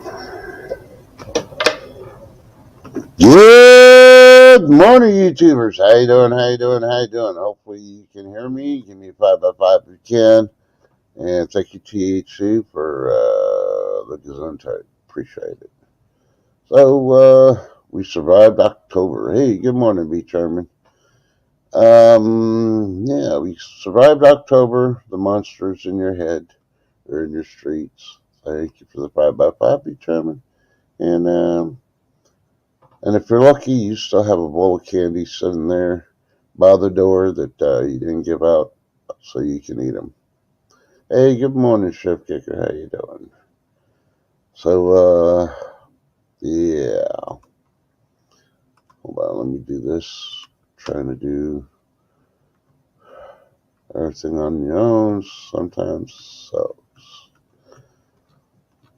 Good morning, YouTubers. How you doing? How you doing? How you doing? Hopefully you can hear me. Give me a 5x5 if you can. And thank you, THC, for the gesundheit. Appreciate it. So, we survived October. Hey, good morning, B. Chairman. Yeah, we survived October. The monsters in your head or in your streets. Thank you for the 5x5, B. Chairman. And if you're lucky, you still have a bowl of candy sitting there by the door that you didn't give out, so you can eat them. Hey, good morning, Chef Kicker. How you doing? So, yeah. Hold on, let me do this. Trying to do everything on your own sometimes. So,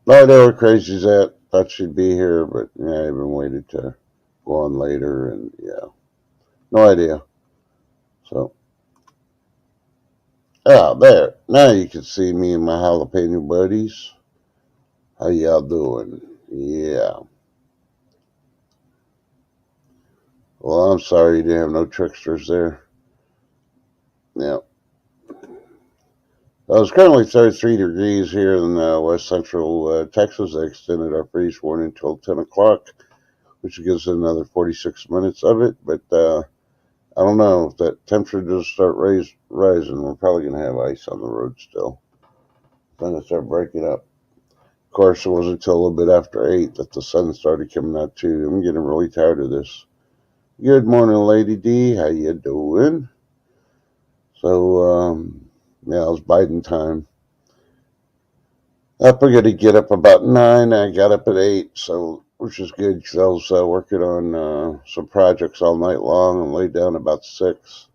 no idea where Crazy's at. Thought she'd be here, but yeah, I even waited to go on later, and yeah, no idea. So, there. Now you can see me and my jalapeno buddies. How y'all doing? Yeah. Well, I'm sorry you didn't have no tricksters there. Yeah. Well, it's currently 33 degrees here in west central Texas. They extended our freeze warning until 10 o'clock, which gives it another 46 minutes of it. But I don't know if that temperature does start rising. We're probably going to have ice on the road still. It's going to start breaking up. Of course, it wasn't until a little bit after 8 that the sun started coming out, too. I'm getting really tired of this. Good morning, Lady D. How you doing? So, yeah, it was Biden time. I figured to get up about 9. I got up at 8, so which is good because I was working on some projects all night long and laid down about 6.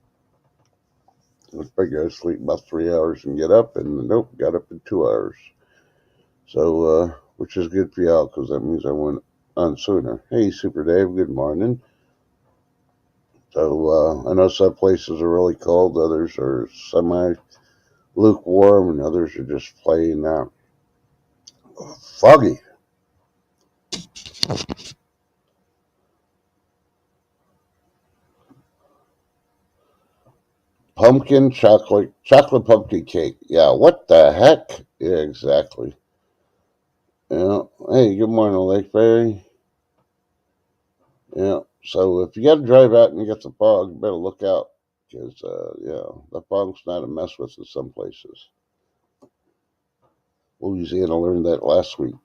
I figured I'd sleep about 3 hours and get up, and nope, got up in 2 hours. So, which is good for y'all because that means I went on sooner. Hey, Super Dave, good morning. So, I know some places are really cold, others are semi lukewarm, and others are just plain foggy. Pumpkin chocolate pumpkin cake. Yeah, what the heck? Yeah, exactly. Yeah. Hey, good morning, Lake Fairy. Yeah. So if you got to drive out and you got the fog, you better look out because yeah, the fog's not a mess with in some places. Louisiana learned that last week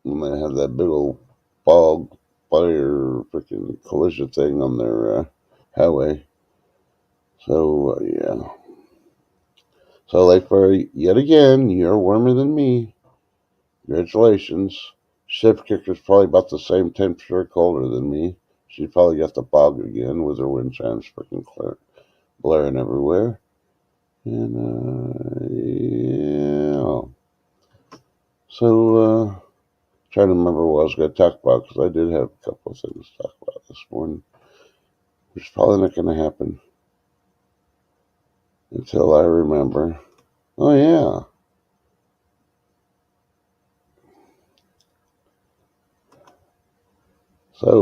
when they had that big old fog fire freaking collision thing on their highway. So yeah. So Lake Fairy, yet again, you're warmer than me. Congratulations. Chef Kicker's probably about the same temperature colder than me. She probably got the fog again with her wind chimes freaking blaring everywhere. And, yeah. So, trying to remember what I was going to talk about because I did have a couple of things to talk about this morning, which is probably not going to happen until I remember. Oh, yeah. So,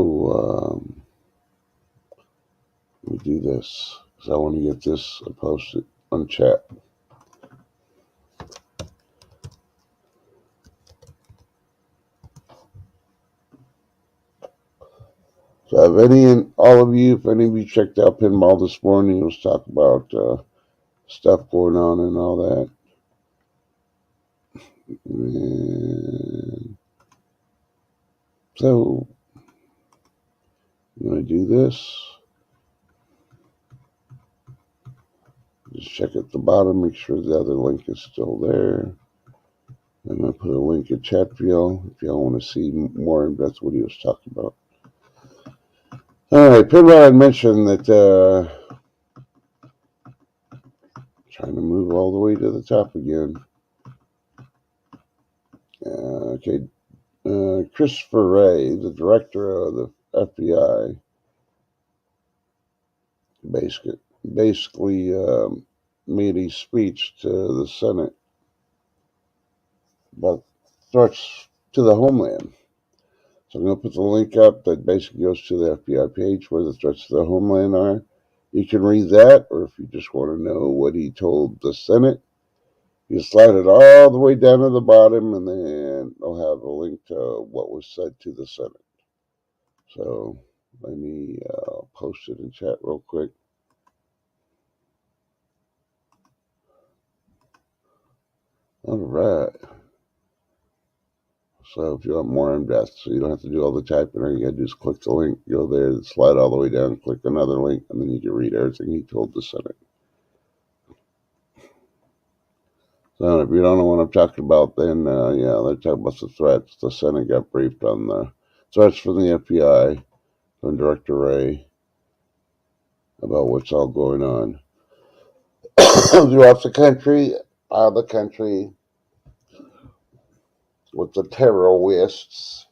let me do this because I want to get this posted on chat. So if all of you, if any of you checked out Pinball this morning, it was talk about stuff going on and all that. And so I'm going to do this. Just check at the bottom, make sure the other link is still there. I'm going to put a link in chat for y'all if y'all want to see more in depth what he was talking about. All right, Pinball had mentioned that trying to move all the way to the top again. Okay, Christopher Wray, the director of the FBI, basically made a speech to the Senate about threats to the homeland. So I'm going to put the link up that basically goes to the FBI page where the threats to the homeland are. You can read that, or if you just want to know what he told the Senate, you slide it all the way down to the bottom, and then I'll have a link to what was said to the Senate. So let me post it in chat real quick. All right. So if you want more in depth, so you don't have to do all the typing, or you got to just click the link, go there, slide all the way down, click another link, and then you can read everything he told the Senate. So if you don't know what I'm talking about, then yeah, they're talking about the threats. The Senate got briefed on the threats from the FBI, from Director Wray, about what's all going on throughout the country, out of the country, with the terrorists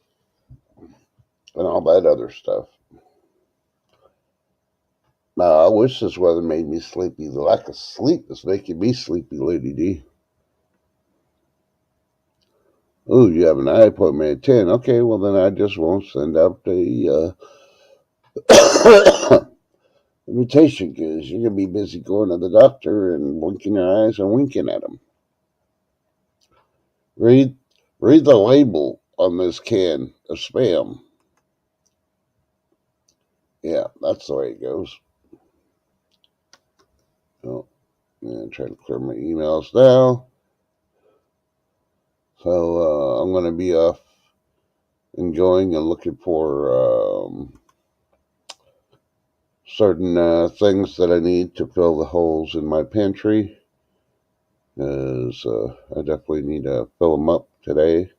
and all that other stuff. I wish this weather made me sleepy. The lack of sleep is making me sleepy, Lady D. Oh, you have an eye appointment at 10. Okay, well, then I just won't send out the invitation because you're going to be busy going to the doctor and blinking your eyes and winking at them. Read the label on this can of spam. Yeah, that's the way it goes. Oh, yeah, trying to clear my emails now. So I'm going to be off and going and looking for certain things that I need to fill the holes in my pantry. Because I definitely need to fill them up today.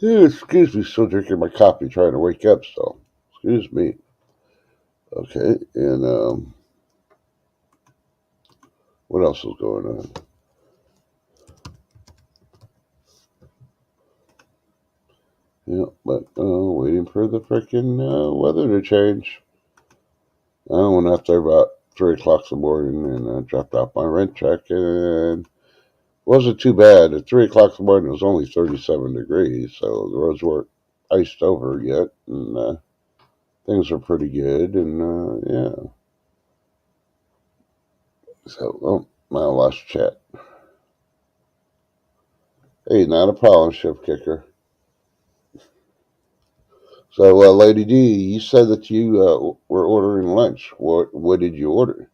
Excuse me, still drinking my coffee, trying to wake up still. Excuse me. Okay, and what else is going on? Yeah, but waiting for the freaking weather to change. I went out there about 3 o'clock in the morning and dropped off my rent check, and it wasn't too bad. At 3 o'clock in the morning, it was only 37 degrees, so the roads weren't iced over yet, and things are pretty good, and yeah. So, I lost chat. Hey, not a problem, Shift Kicker. So, Lady D, you said that you were ordering lunch. What did you order?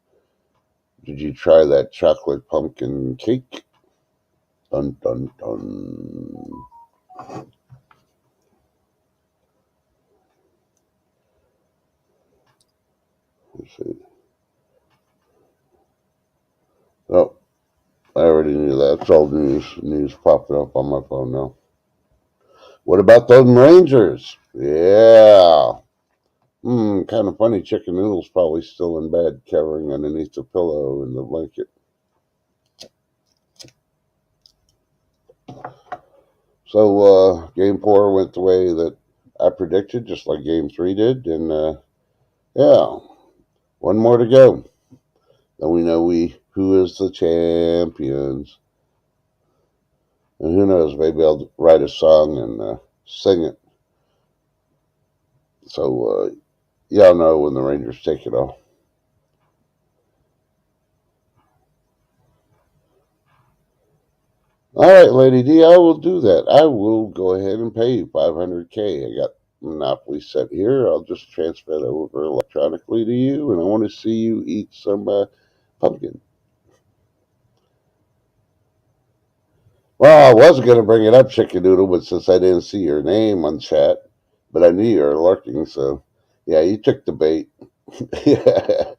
Did you try that chocolate pumpkin cake? Dun dun dun. Let's see. Oh, I already knew that. It's all news popping up on my phone now. What about those Rangers? Yeah. Kind of funny. Chicken Noodle's probably still in bed, covering underneath the pillow in the blanket. So Game 4 went the way that I predicted, just like Game 3 did, and yeah, one more to go. Then we know who is the champions, and who knows? Maybe I'll write a song and sing it. So y'all know when the Rangers take it off. All right, Lady D, I will do that. I will go ahead and pay you $500K. I got Monopoly set here. I'll just transfer it over electronically to you, and I want to see you eat some pumpkin. Well, I was going to bring it up, Chicken Noodle, but since I didn't see your name on chat, but I knew you were lurking, so yeah, you took the bait. Yeah,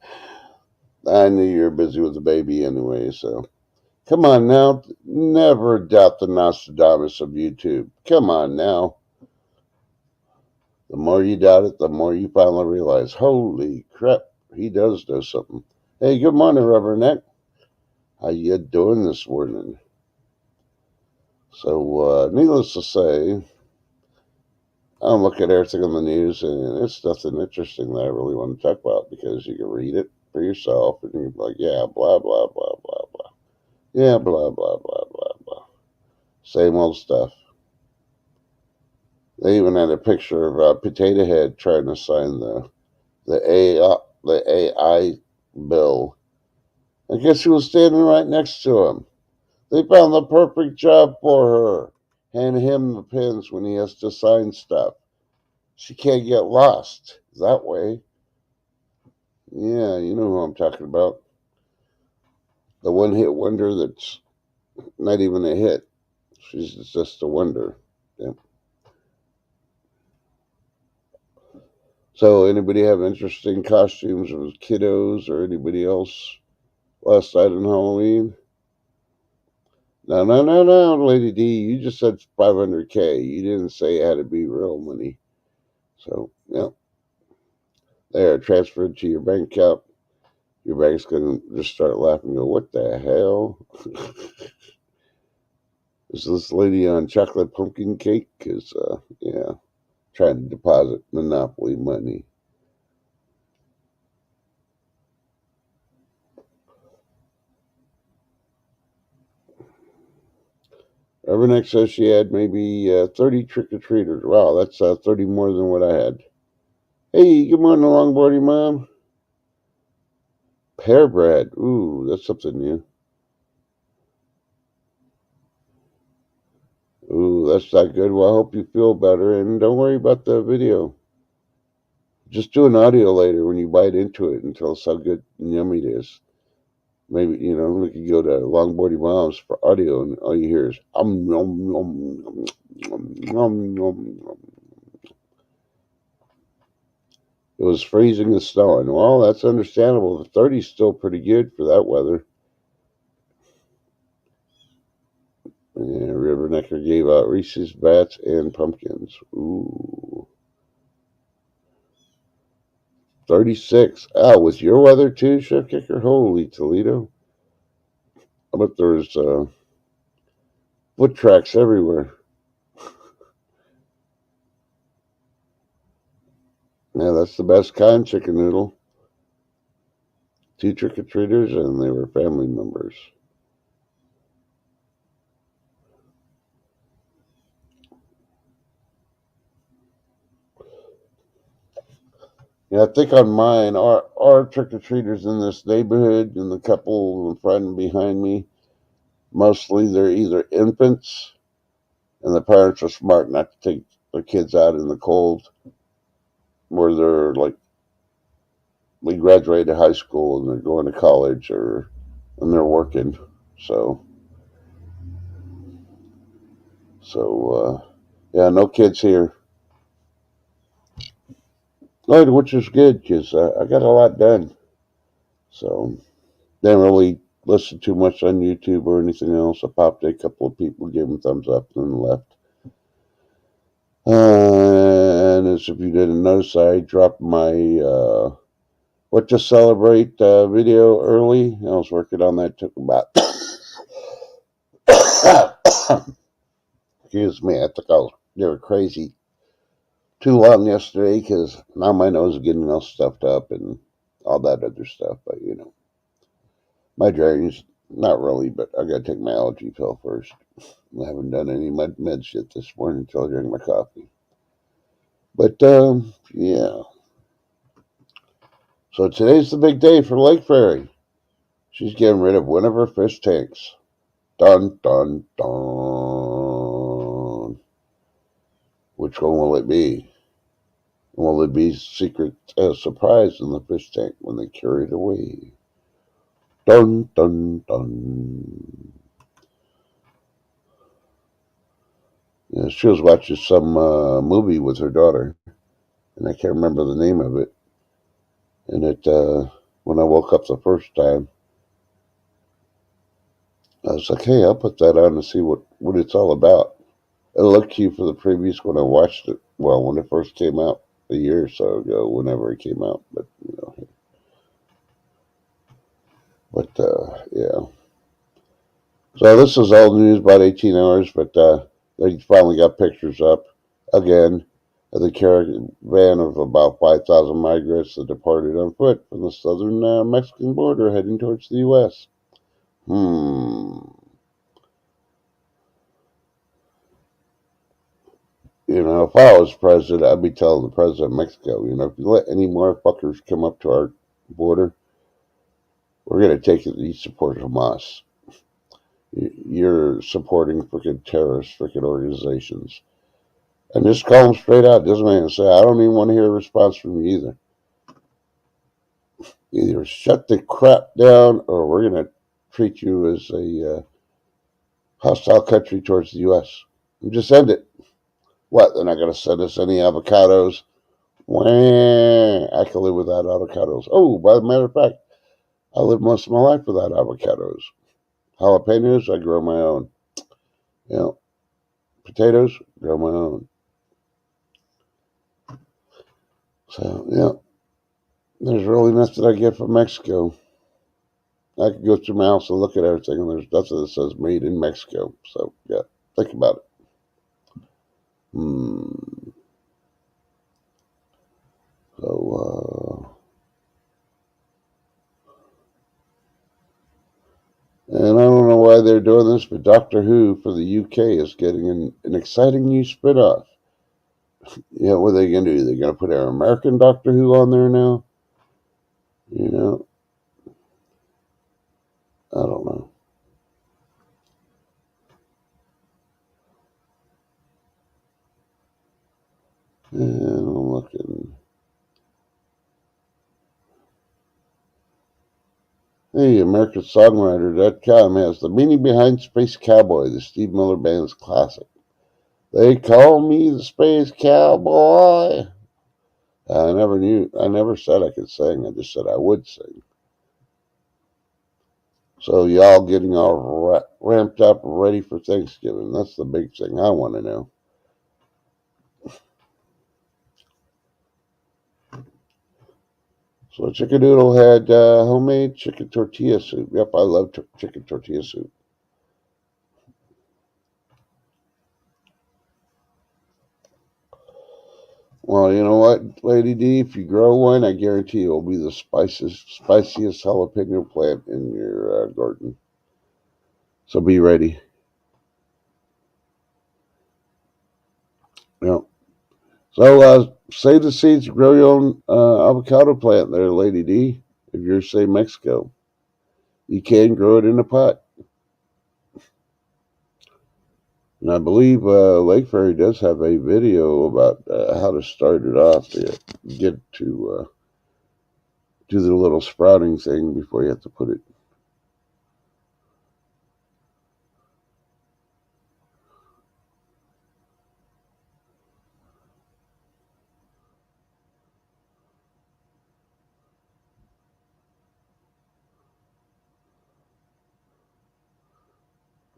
I knew you were busy with the baby anyway, so come on now. Never doubt the Nostradamus of YouTube. Come on now. The more you doubt it, the more you finally realize, holy crap, he does know something. Hey, good morning, Rubber Neck. How you doing this morning? So, needless to say, I'm looking at everything on the news, and it's nothing interesting that I really want to talk about because you can read it for yourself, and you can be like, yeah, blah, blah, blah, blah, blah. Yeah, blah, blah, blah, blah, blah. Same old stuff. They even had a picture of Potato Head trying to sign the AI bill. I guess she was standing right next to him. They found the perfect job for her. Hand him the pins when he has to sign stuff. She can't get lost that way. Yeah, you know who I'm talking about. The one hit wonder that's not even a hit. She's just a wonder. Yeah. So, anybody have interesting costumes of kiddos or anybody else last night on Halloween? No, no, no, no, Lady D. You just said 500K. You didn't say it had to be real money. So, yeah, there, transferred to your bank account. Your bank's going to just start laughing and go, what the hell? Is this lady on chocolate pumpkin cake? Because, yeah, trying to deposit Monopoly money. Everneck says she had maybe 30 trick-or-treaters. Wow, that's 30 more than what I had. Hey, good morning, longboarding mom. Pear bread. Ooh, that's something new. Ooh, that's not good. Well, I hope you feel better, and don't worry about the video. Just do an audio later when you bite into it and tell us how good and yummy it is. Maybe, we could go to Longboarding Moms for audio, and all you hear is, nom, nom, nom, nom, nom, nom, nom. It was freezing and snowing. Well, that's understandable. The 30 is still pretty good for that weather. Yeah, Rivernecker gave out Reese's bats and pumpkins. Ooh. 36. Oh, with your weather too, Chef Kicker? Holy Toledo. I bet there's foot tracks everywhere. Yeah, that's the best kind, chicken noodle. 2 trick-or-treaters, and they were family members. Yeah, I think on mine, our trick-or-treaters in this neighborhood and the couple in front and behind me, mostly they're either infants, and the parents are smart not to take their kids out in the cold, where they're like, we graduated high school and they're going to college and they're working. So, yeah, no kids here. Good, which is good because I got a lot done. So, didn't really listen too much on YouTube or anything else. I popped a couple of people, gave them thumbs up, and then left. And as if you didn't notice, I dropped my what to celebrate video early. I was working on that. Took about excuse me. I think they were crazy too long yesterday because now my nose is getting all stuffed up and all that other stuff. But my drainage, not really. But I got to take my allergy pill first. I haven't done any meds yet this morning until I drink my coffee. But yeah. So today's the big day for Lake Fairy. She's getting rid of one of her fish tanks. Dun dun dun. Which one will it be? Will it be secret surprise in the fish tank when they carry it away? Dun dun dun. Yeah, she was watching some movie with her daughter, and I can't remember the name of it. And when I woke up the first time, I was like, "Hey, I'll put that on and see what it's all about." It looked cute for the previews when I watched it. Well, when it first came out a year or so ago, whenever it came out. But yeah. So this is all news, about 18 hours, but they finally got pictures up again of the caravan of about 5,000 migrants that departed on foot from the southern Mexican border heading towards the U.S. Hmm. If I was president, I'd be telling the president of Mexico, if you let any more fuckers come up to our border, we're going to take it that you support Hamas. You're supporting freaking terrorist freaking organizations. And just call them straight out. Doesn't mean to say, I don't even want to hear a response from you either. Either shut the crap down or we're going to treat you as a hostile country towards the U.S. And just end it. What? They're not going to send us any avocados? Wah, I can live without avocados. Oh, by the matter of fact, I lived most of my life without avocados. Jalapenos, I grow my own. You know, potatoes, grow my own. So, there's really nothing I get from Mexico. I could go through my house and look at everything, and there's nothing that says made in Mexico. So, yeah, think about it. Hmm. So, and I don't know why they're doing this, but Doctor Who for the UK is getting an exciting new spin-off. What are they going to do? They're going to put our American Doctor Who on there now? You know, I don't know. And I'm looking. Hey, AmericanSongwriter.com has the meaning behind Space Cowboy, the Steve Miller Band's classic. They call me the Space Cowboy. I never said I could sing. I just said I would sing. So y'all getting all ramped up, ready for Thanksgiving. That's the big thing I want to know. So Chickadoodle had homemade chicken tortilla soup. Yep, I love chicken tortilla soup. Well, you know what, Lady D? If you grow one, I guarantee it will be the spiciest jalapeno plant in your garden. So be ready. Yep. So save the seeds, grow your own avocado plant there, Lady D. If you're, say, Mexico, you can grow it in a pot. And I believe Lake Fairy does have a video about how to start it off to get to do the little sprouting thing before you have to put it.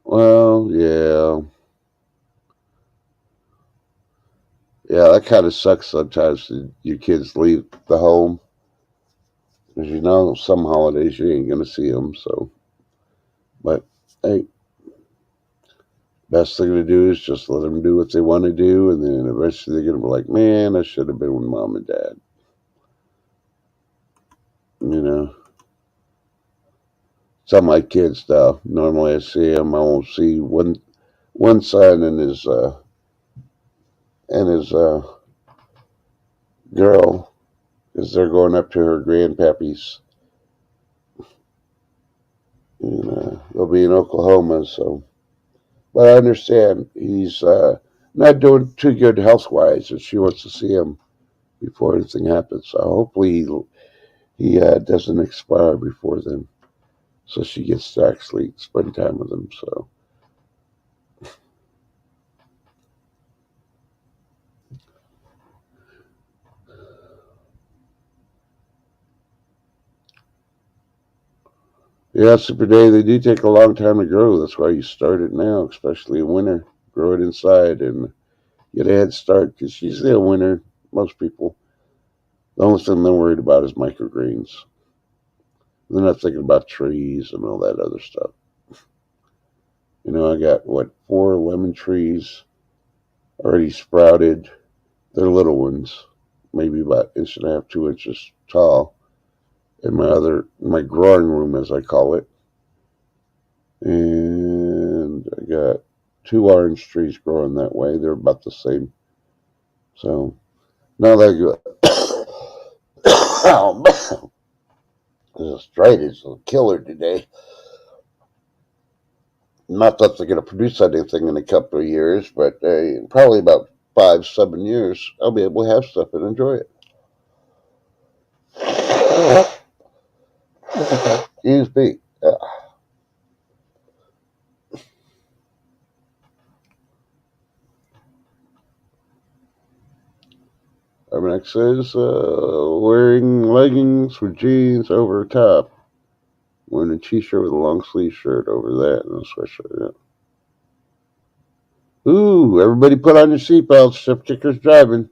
Well, yeah. Yeah, that kind of sucks sometimes. Your kids leave the home. As you know, some holidays you ain't going to see them. So, but hey, best thing to do is just let them do what they want to do. And then eventually they're going to be like, man, I should have been with mom and dad. You know, some of my kids, though, normally I see them. I won't see one son and his girl because they're going up to her grandpappy's. And they'll be in Oklahoma. So, but I understand he's not doing too good health wise, and she wants to see him before anything happens. So hopefully he doesn't expire before then, so she gets to actually spend time with him. So yeah, Super Day, they do take a long time to grow. That's why you start it now, especially in winter. Grow it inside and get a head start because usually in winter, most people, the only thing they're worried about is microgreens. They're not thinking about trees and all that other stuff. I got what, 4 lemon trees already sprouted. They're little ones, maybe about inch and a half, 2 inches tall. In my growing room, as I call it, And I got two orange trees growing that way. They're about the same. So, not that good. Oh, man. This arthritis is a killer today. Not that they're going to produce anything in a couple of years, but probably about 5, 7 years, I'll be able to have stuff and enjoy it. Excuse me. Our says wearing leggings with jeans over top, wearing a t-shirt with a long sleeve shirt over that, and a sweatshirt. Yeah. Ooh, everybody put on your seatbelts. Shift kicker's driving.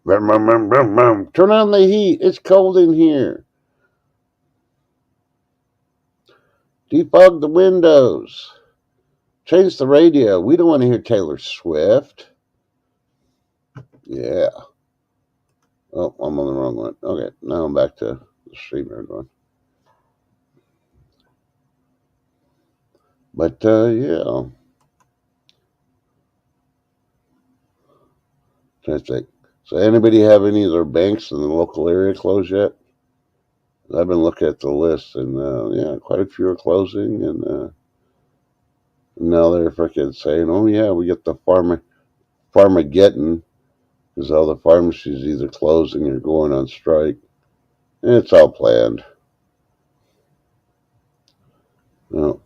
Vroom, vroom, vroom, vroom, vroom. Turn on the heat. It's cold in here. Defog the windows. Change the radio. We don't want to hear Taylor Swift. Yeah. Oh, I'm on the wrong one. Okay, now I'm back to the streamer one. But yeah. Trying to think. So, anybody have any of their banks in the local area closed yet? I've been looking at the list, and yeah, quite a few are closing, and now they're freaking saying, "Oh yeah, we get the Farmageddon," because all the pharmacies either closing or going on strike. And it's all planned. Well,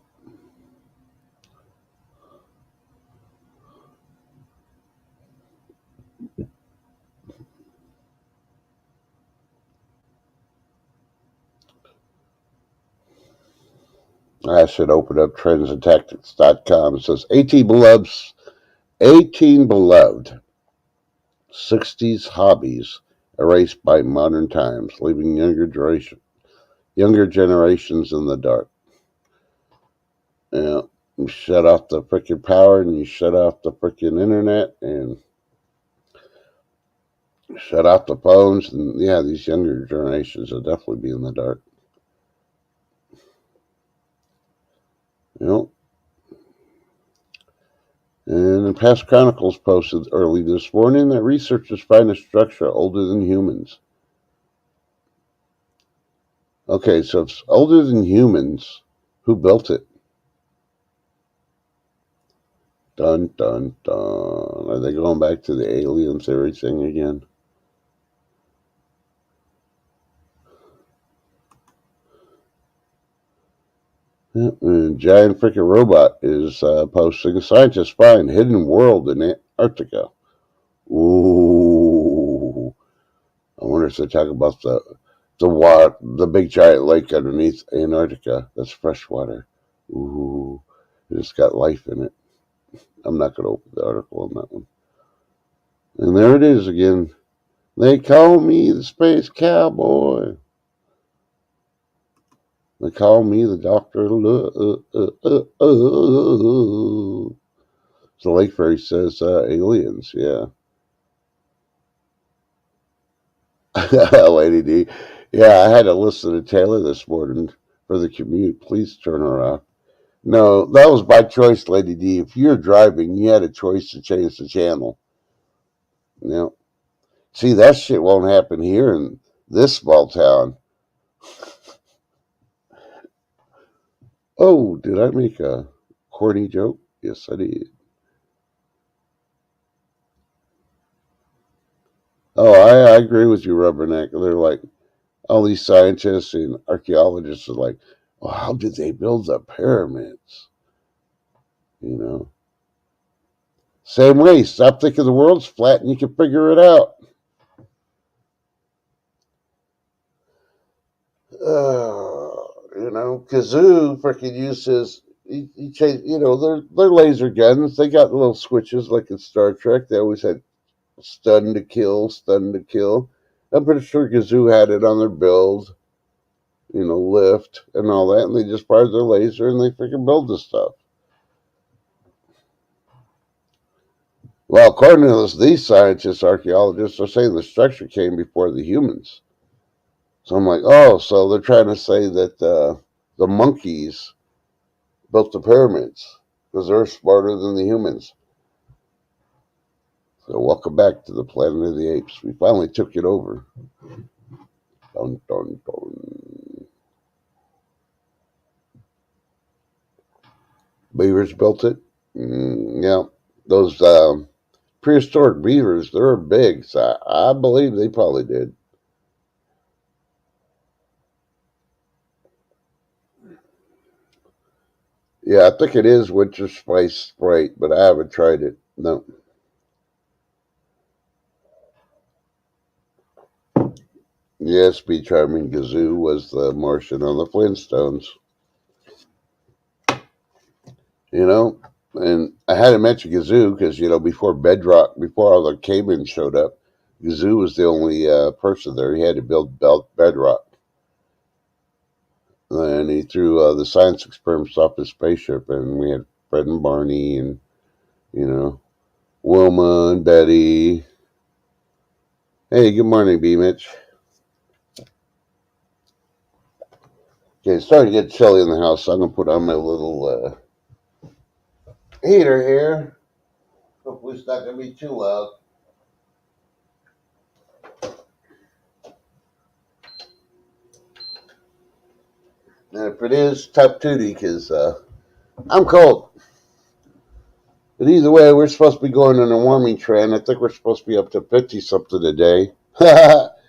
I should open up trendsandtactics.com. It says 18 beloved 60s hobbies erased by modern times, leaving younger generations in the dark. Yeah, you shut off the freaking power and you shut off the freaking internet and shut off the phones, and yeah, these younger generations will definitely be in the dark. You know, and Past Chronicles posted early this morning that researchers find a structure older than humans. Okay, so if it's older than humans, who built it? Dun dun dun. Are they going back to the alien theory thing again? Yeah, and giant freaking robot is posting. Scientists find hidden world in Antarctica. Ooh, I wonder if they talk about the big giant lake underneath Antarctica. That's fresh water. Ooh, it's got life in it. I'm not going to open the article on that one. And there it is again. They call me the space cowboy. They call me the Doctor of Love. So Lake Fairy says aliens, yeah. Lady D. Yeah, I had to listen to Taylor this morning for the commute. Please turn her off. No, that was by choice, Lady D. If you're driving, you had a choice to change the channel. You know? See, that shit won't happen here in this small town. Oh, did I make a corny joke? Yes, I did. Oh, I agree with you, Rubberneck. They're like, all these scientists and archaeologists are like, well, how did they build the pyramids? You know? Same way, stop thinking the world's flat and you can figure it out. Kazoo freaking uses he changed. They're laser guns. They got little switches like in Star Trek. They always had stun to kill, stun to kill. I'm pretty sure Kazoo had it on their build, lift and all that, and they just fired their laser and they freaking build the stuff. Well, according to these scientists, archaeologists are saying the structure came before the humans. So I'm like, oh, so they're trying to say that the monkeys built the pyramids because they're smarter than the humans. So welcome back to the Planet of the Apes. We finally took it over. Dun, dun, dun. Beavers built it. Yeah, those prehistoric beavers, they're big. So I believe they probably did. Yeah, I think it is winter spice Sprite, but I haven't tried it. No. Yes, Speed Charming Gazoo was the Martian on the Flintstones. You know, and I had to mention Gazoo because before Bedrock, before all the cavemen showed up, Gazoo was the only person there. He had to build Bedrock, and he threw the science experiments off his spaceship, and we had Fred and Barney, and you know Wilma and Betty. Hey, good morning, B Mitch. Okay, it's starting to get chilly in the house, so I'm gonna put on my little heater here. Hopefully, it's not gonna be too loud. And if it is, tough tootie, because I'm cold. But either way, we're supposed to be going on a warming trend. I think we're supposed to be up to 50 something a day.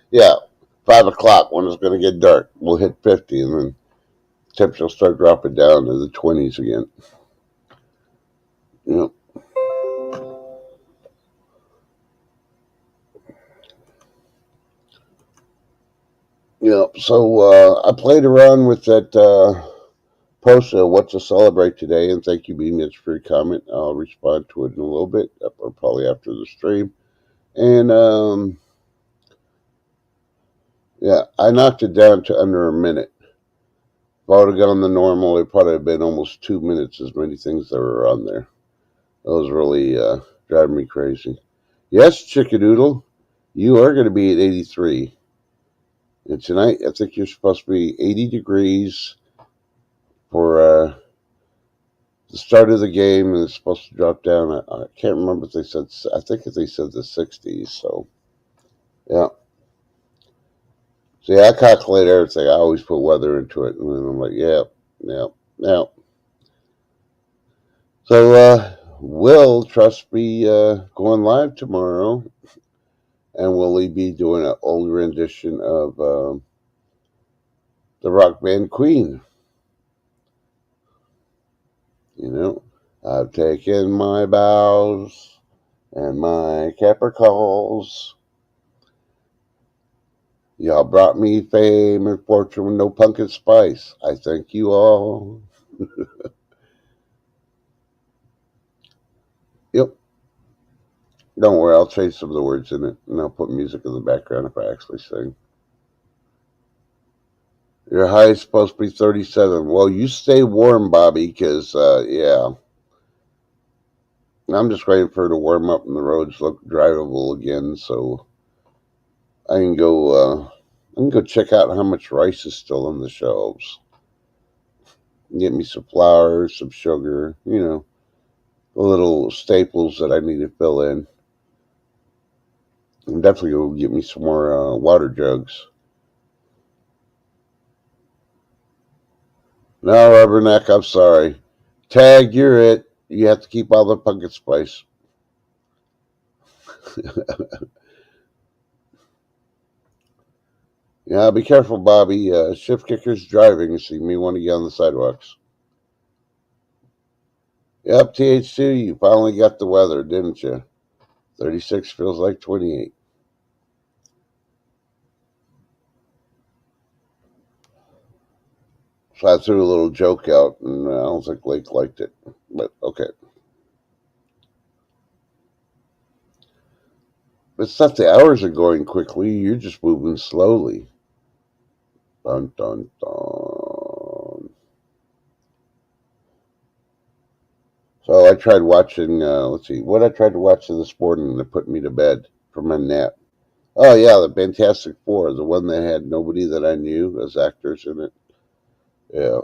Yeah, 5 o'clock when it's going to get dark. We'll hit 50, and then temperature will start dropping down to the 20s again. You know. So I played around with that post, what to celebrate today, and thank you, B. Mitch, for your comment. I'll respond to it in a little bit, or probably after the stream. And yeah, I knocked it down to under a minute. If I would have gone the normal, it probably have been almost 2 minutes as many things that were on there. That was really driving me crazy. Yes, Chickadoodle, you are going to be at 83. And tonight, I think you're supposed to be 80 degrees for the start of the game, and it's supposed to drop down. I can't remember if they said, I think if they said the 60s. So, yeah. See, I calculate everything. I always put weather into it. And then I'm like, yeah, yeah, yeah. So, will Trust be going live tomorrow? And will he be doing an old rendition of the rock band Queen? I've taken my bows and my capricals. Y'all brought me fame and fortune with no pumpkin spice. I thank you all. Yep. Don't worry, I'll change some of the words in it, and I'll put music in the background if I actually sing. Your high is supposed to be 37. Well, you stay warm, Bobby, because, yeah. I'm just waiting for it to warm up and the roads look drivable again, so I can go. I can go check out how much rice is still on the shelves. Get me some flour, some sugar, the little staples that I need to fill in. I'm definitely going to get me some more water jugs. No, Rubberneck, I'm sorry. Tag, you're it. You have to keep all the pumpkin spice. Yeah, be careful, Bobby. Shift kicker's driving, so you may want to get on the sidewalks. Yep, TH2, you finally got the weather, didn't you? 36 feels like 28. So I threw a little joke out, and I don't think Lake liked it. But okay. It's not the hours are going quickly. You're just moving slowly. Dun, dun, dun. So I tried watching, let's see, what I tried to watch this morning that put me to bed from my nap. Oh, yeah, the Fantastic Four, the one that had nobody that I knew as actors in it. Yeah.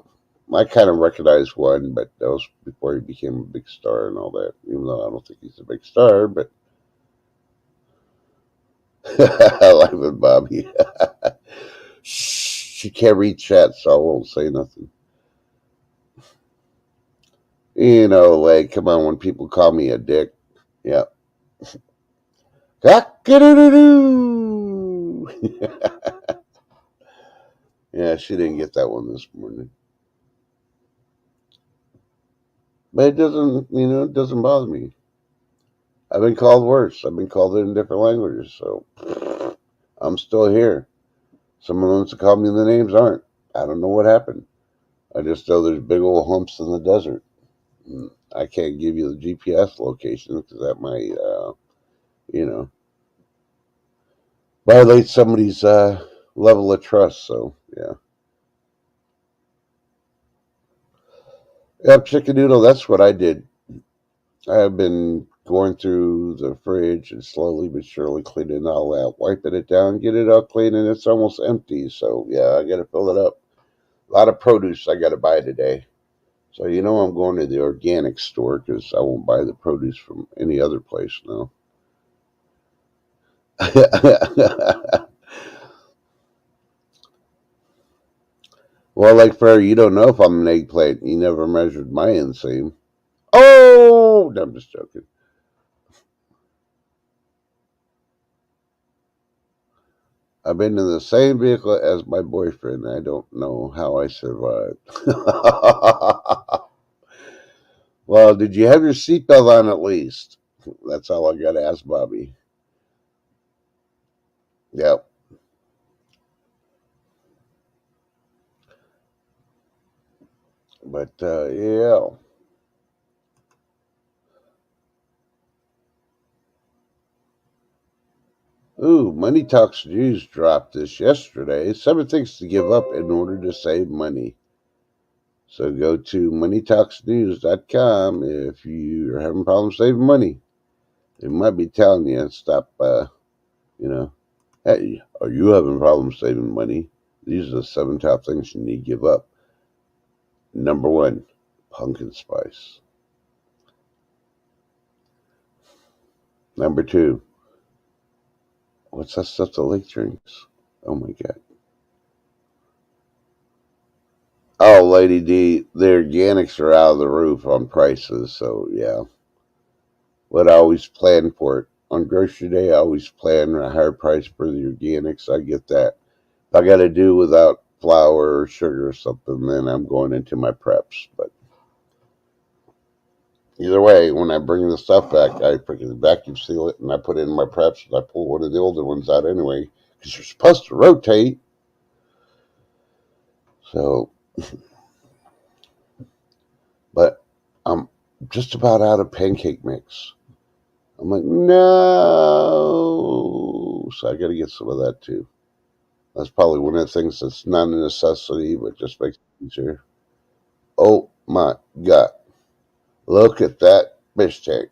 I kind of recognized one, but that was before he became a big star and all that. Even though I don't think he's a big star, but I like with Bobby. Shh, she can't read chat, so I won't say nothing. You know, like, come on, when people call me a dick, yeah. Cock-a-doo-doo-doo. Yeah, she didn't get that one this morning. But it doesn't, it doesn't bother me. I've been called worse. I've been called it in different languages, so I'm still here. Some of the ones that called me the names aren't. I don't know what happened. I just know there's big old humps in the desert. I can't give you the GPS location because that might, you know, violate somebody's level of trust. So, yeah. Yeah, chicken noodle, that's what I did. I have been going through the fridge and slowly but surely cleaning all that, wiping it down, get it all clean, and it's almost empty. So, yeah, I got to fill it up. A lot of produce I got to buy today. So, I'm going to the organic store because I won't buy the produce from any other place now. Well, like Fred, you don't know if I'm an eggplant. You never measured my inseam. Oh, no, I'm just joking. I've been in the same vehicle as my boyfriend. I don't know how I survived. Well, did you have your seatbelt on at least? That's all I got to ask Bobby. Yep. But, yeah. Ooh, Money Talks News dropped this yesterday. 7 things to give up in order to save money. So go to moneytalksnews.com if you're having problems saving money. They might be telling you stop, you know, hey, are you having problems saving money? These are the 7 top things you need to give up. Number one, pumpkin spice. Number two, what's that stuff the lake drinks? Oh my God. Oh, Lady D, the organics are out of the roof on prices. So, yeah. What I always plan for it. On grocery day, I always plan a higher price for the organics. I get that. If I got to do without flour or sugar or something, then I'm going into my preps. But either way, when I bring the stuff back, I freaking vacuum seal it and I put it in my preps and I pull one of the older ones out anyway because you're supposed to rotate. So, but I'm just about out of pancake mix. I'm like, no. So I got to get some of that too. That's probably one of the things that's not a necessity, but just makes it easier. Oh my God. Look at that fish tank.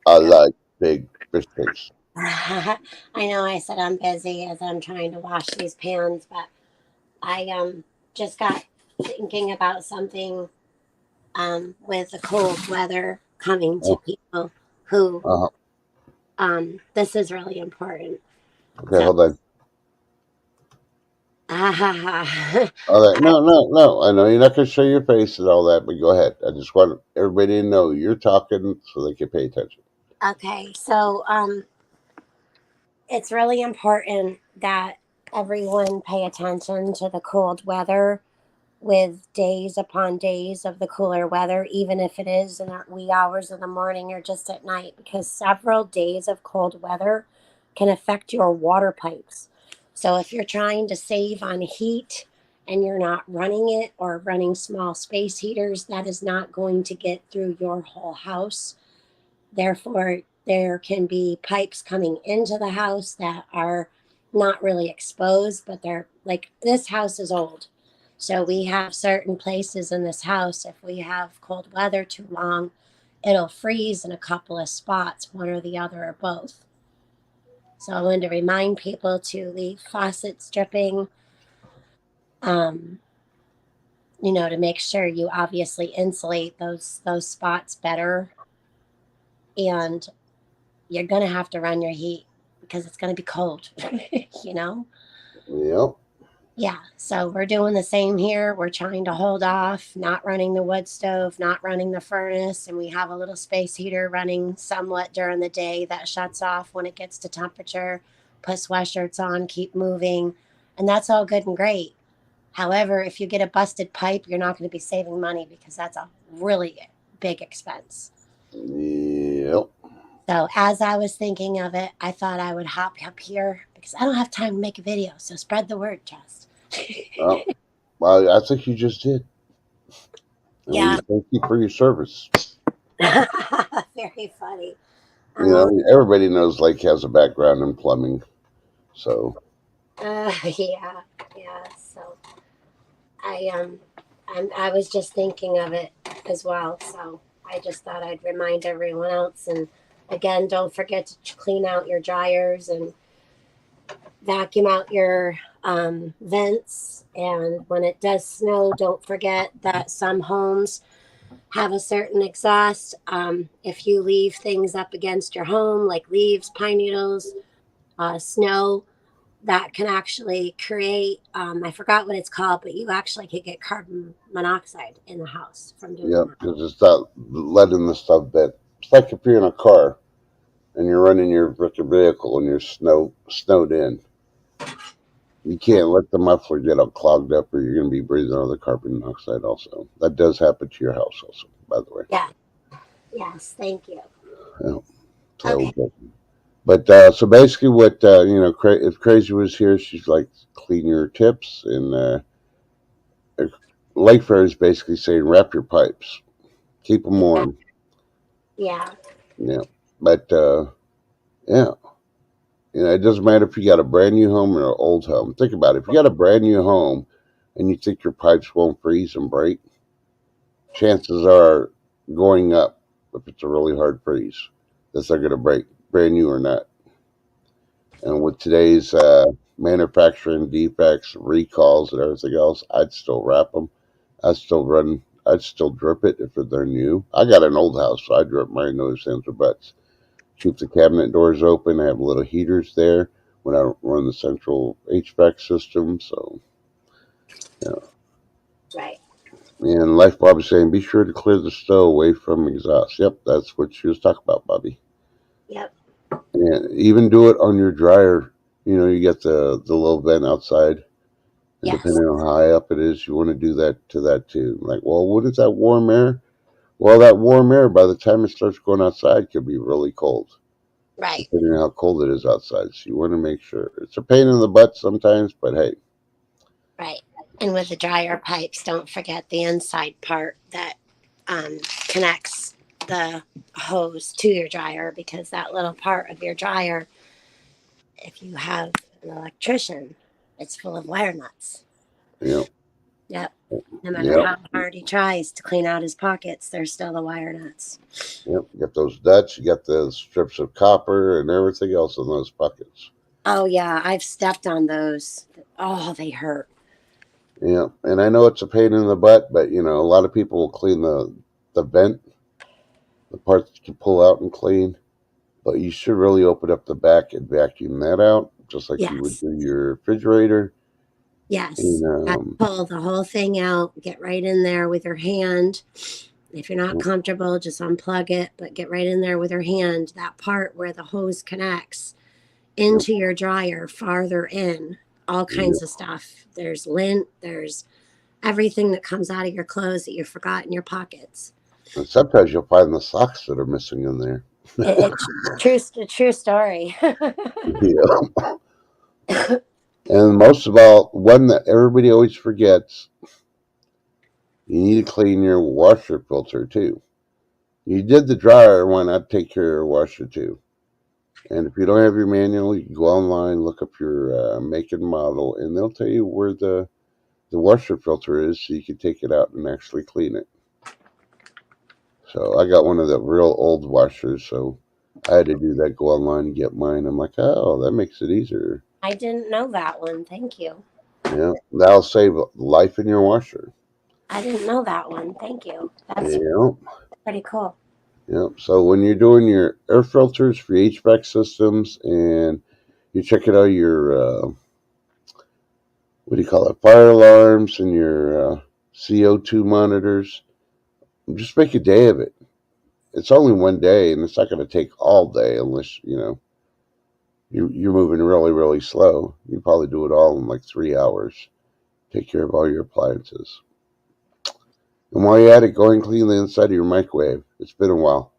I like big fish tanks. I know I said I'm busy as I'm trying to wash these pans, but I just got thinking about something with the cold weather coming to Oh, people who uh-huh. this is really important. Okay, So hold on. I All right. No, no, no. I know you're not going to show your face and all that, but go ahead. I just want everybody to know you're talking so they can pay attention. okay, so it's really important that everyone pay attention to the cold weather with days upon days of the cooler weather, even if it is in the wee hours of the morning or just at night, because several days of cold weather can affect your water pipes. So if you're trying to save on heat and you're not running it or running small space heaters, that is not going to get through your whole house. Therefore, there can be pipes coming into the house that are not really exposed, but they're like this house is old. So we have certain places in this house, if we have cold weather too long, it'll freeze in a couple of spots, one or the other or both. So I wanted to remind people to leave faucets dripping, um, to make sure you obviously insulate those spots better, and you're going to have to run your heat because it's going to be cold, you know? Yep. Yeah, so we're doing the same here. We're trying to hold off, not running the wood stove, not running the furnace, and we have a little space heater running somewhat during the day that shuts off when it gets to temperature. Put sweatshirts on, keep moving, and that's all good and great. However, if you get a busted pipe, you're not going to be saving money because that's a really big expense. Yep. So, as I was thinking of it, I thought I would hop up here because I don't have time to make a video. So, spread the word, Trust. Well, I think you just did, and we Yeah. thank you for your service. Very funny. You Um, know, everybody knows Lake has a background in plumbing, so yeah, yeah. So I I was just thinking of it as well. So I just thought I'd remind everyone else. And again, don't forget to clean out your dryers and vacuum out your vents. And when it does snow, don't forget that some homes have a certain exhaust. If you leave things up against your home, like leaves, pine needles, snow, that can actually create, I forgot what it's called, but you actually could get carbon monoxide in the house from doing yep, that. because it's not letting the stuff vent. It's like if you're in a car and you're running your freaking vehicle and you're snowed in. You Yep. can't let the muffler get all clogged up, or you're going to be breathing out the carbon monoxide. Also, that does happen to your house, also, by the way. Yeah. Yes. Thank you. Yeah. So, Okay. so basically, what if Crazy was here, she's like clean your tips, and Lake Fair is basically saying wrap your pipes, keep them Yeah. warm. Yeah. Yeah, but yeah, it doesn't matter if you got a brand new home or an old home. Think about it. If you got a brand new home and you think your pipes won't freeze and break, chances are going up if it's a really hard freeze that they're going to break, brand new or not. And with today's manufacturing defects, recalls, and everything else, I'd still wrap them. I'd still drip it if they're new. I got an old house, so I drip mine nose, hands, or butts. Keep the cabinet doors open. I have little heaters there when I don't run the central HVAC system. So, yeah. Right. And Life Bob is saying, be sure to clear the stove away from exhaust. Yep, that's what she was talking about, Bobby. Yep. And even do it on your dryer. You get the little vent outside, and Yes. depending on how high up it is, you want to do that to that too. Like, well, what is that warm air? Well, that warm air, by the time it starts going outside, could be really cold, Right. depending on how cold it is outside. So you want to make sure. It's a pain in the butt sometimes, but hey, Right. And with the dryer pipes, don't forget the inside part that connects the hose to your dryer, because that little part of your dryer, if you have an electrician, it's full of wire nuts. yep, Yep. No matter yep, how hard he tries to clean out his pockets, there's still the wire nuts. yep. You got those nuts, you got the strips of copper and everything else in those buckets. Oh, yeah. I've stepped on those. Oh, they hurt. Yeah, and I know it's a pain in the butt, but a lot of people will clean the vent, the parts that you pull out and clean. But you should really open up the back and vacuum that out, just like you would Yes. do your refrigerator. And Yes. Pull the whole thing out, get right in there with your hand. If you're not comfortable, just unplug it, but get right in there with your hand. That part where the hose connects yep, into your dryer, farther in, all kinds yep. of stuff. There's lint, there's everything that comes out of your clothes that you forgot in your pockets. And sometimes you'll find the socks that are missing in there. It's true story. Yeah. And most of all, one that everybody always forgets, you need to clean your washer filter too. You did the dryer, why not take care of your washer too? And if you don't have your manual, you can go online, look up your make and model, and they'll tell you where the washer filter is, so you can take it out and actually clean it. So I got one of the real old washers, so I had to do that. Go online and get mine. I'm like, oh, that makes it easier. I didn't know that one. Thank you. Yeah, that'll save life in your washer. I didn't know that one. Thank you. That's Yep, pretty cool. yep. So when you're doing your air filters for your HVAC systems and you're checking out your what do you call it, fire alarms and your CO2 monitors, just make a day of it. It's only one day, and it's not going to take all day unless you're moving really really slow. You probably do it all in like 3 hours. Take care of all your appliances. And while you're at it, go and clean the inside of your microwave. It's been a while.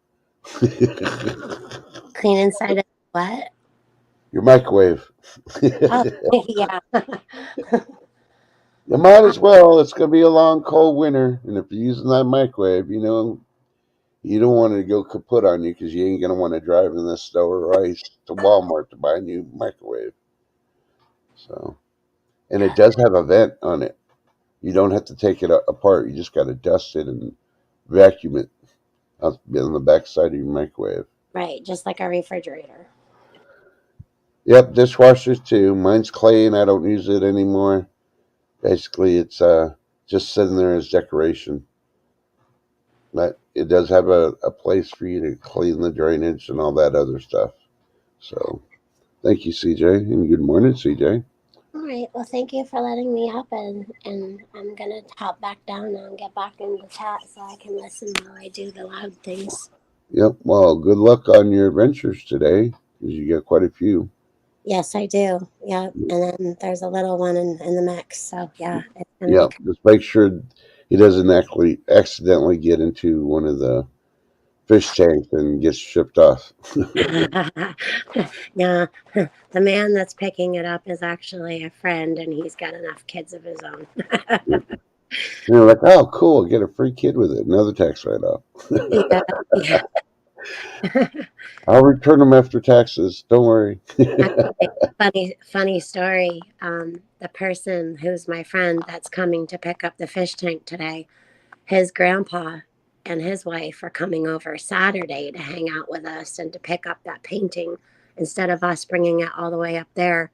Clean inside of what? Your microwave. Oh, You yeah. might as well. It's going to be a long, cold winter. And if you're using that microwave, you don't want it to go kaput on you because you ain't going to want to drive in the snow or ice to Walmart to buy a new microwave. So, and it does have a vent on it. You don't have to take it apart. You just got to dust it and vacuum it on the back side of your microwave. Right, just like a refrigerator. Yep, dishwashers too. Mine's clay and I don't use it anymore. Basically, it's just sitting there as decoration. But it does have a place for you to clean the drainage and all that other stuff. So thank you, CJ, and good morning, CJ. All right. Well, thank you for letting me up, and I'm gonna hop back down now and get back in the chat so I can listen while I do the loud things. Yep. Well, good luck on your adventures today, because you got quite a few. Yes, I do. Yep. And then there's a little one in the mix. So yeah, it's gonna be. Yep. Just make sure he doesn't actually accidentally get into one of the fish tanks and gets shipped off. Yeah, the man that's picking it up is actually a friend, and he's got enough kids of his own. You're like, oh, cool, get a free kid with it. Another tax write off. Yeah, yeah. I'll return them after taxes. Don't worry. Actually, funny story. The person who's my friend that's coming to pick up the fish tank today, his grandpa and his wife are coming over Saturday to hang out with us and to pick up that painting instead of us bringing it all the way up there.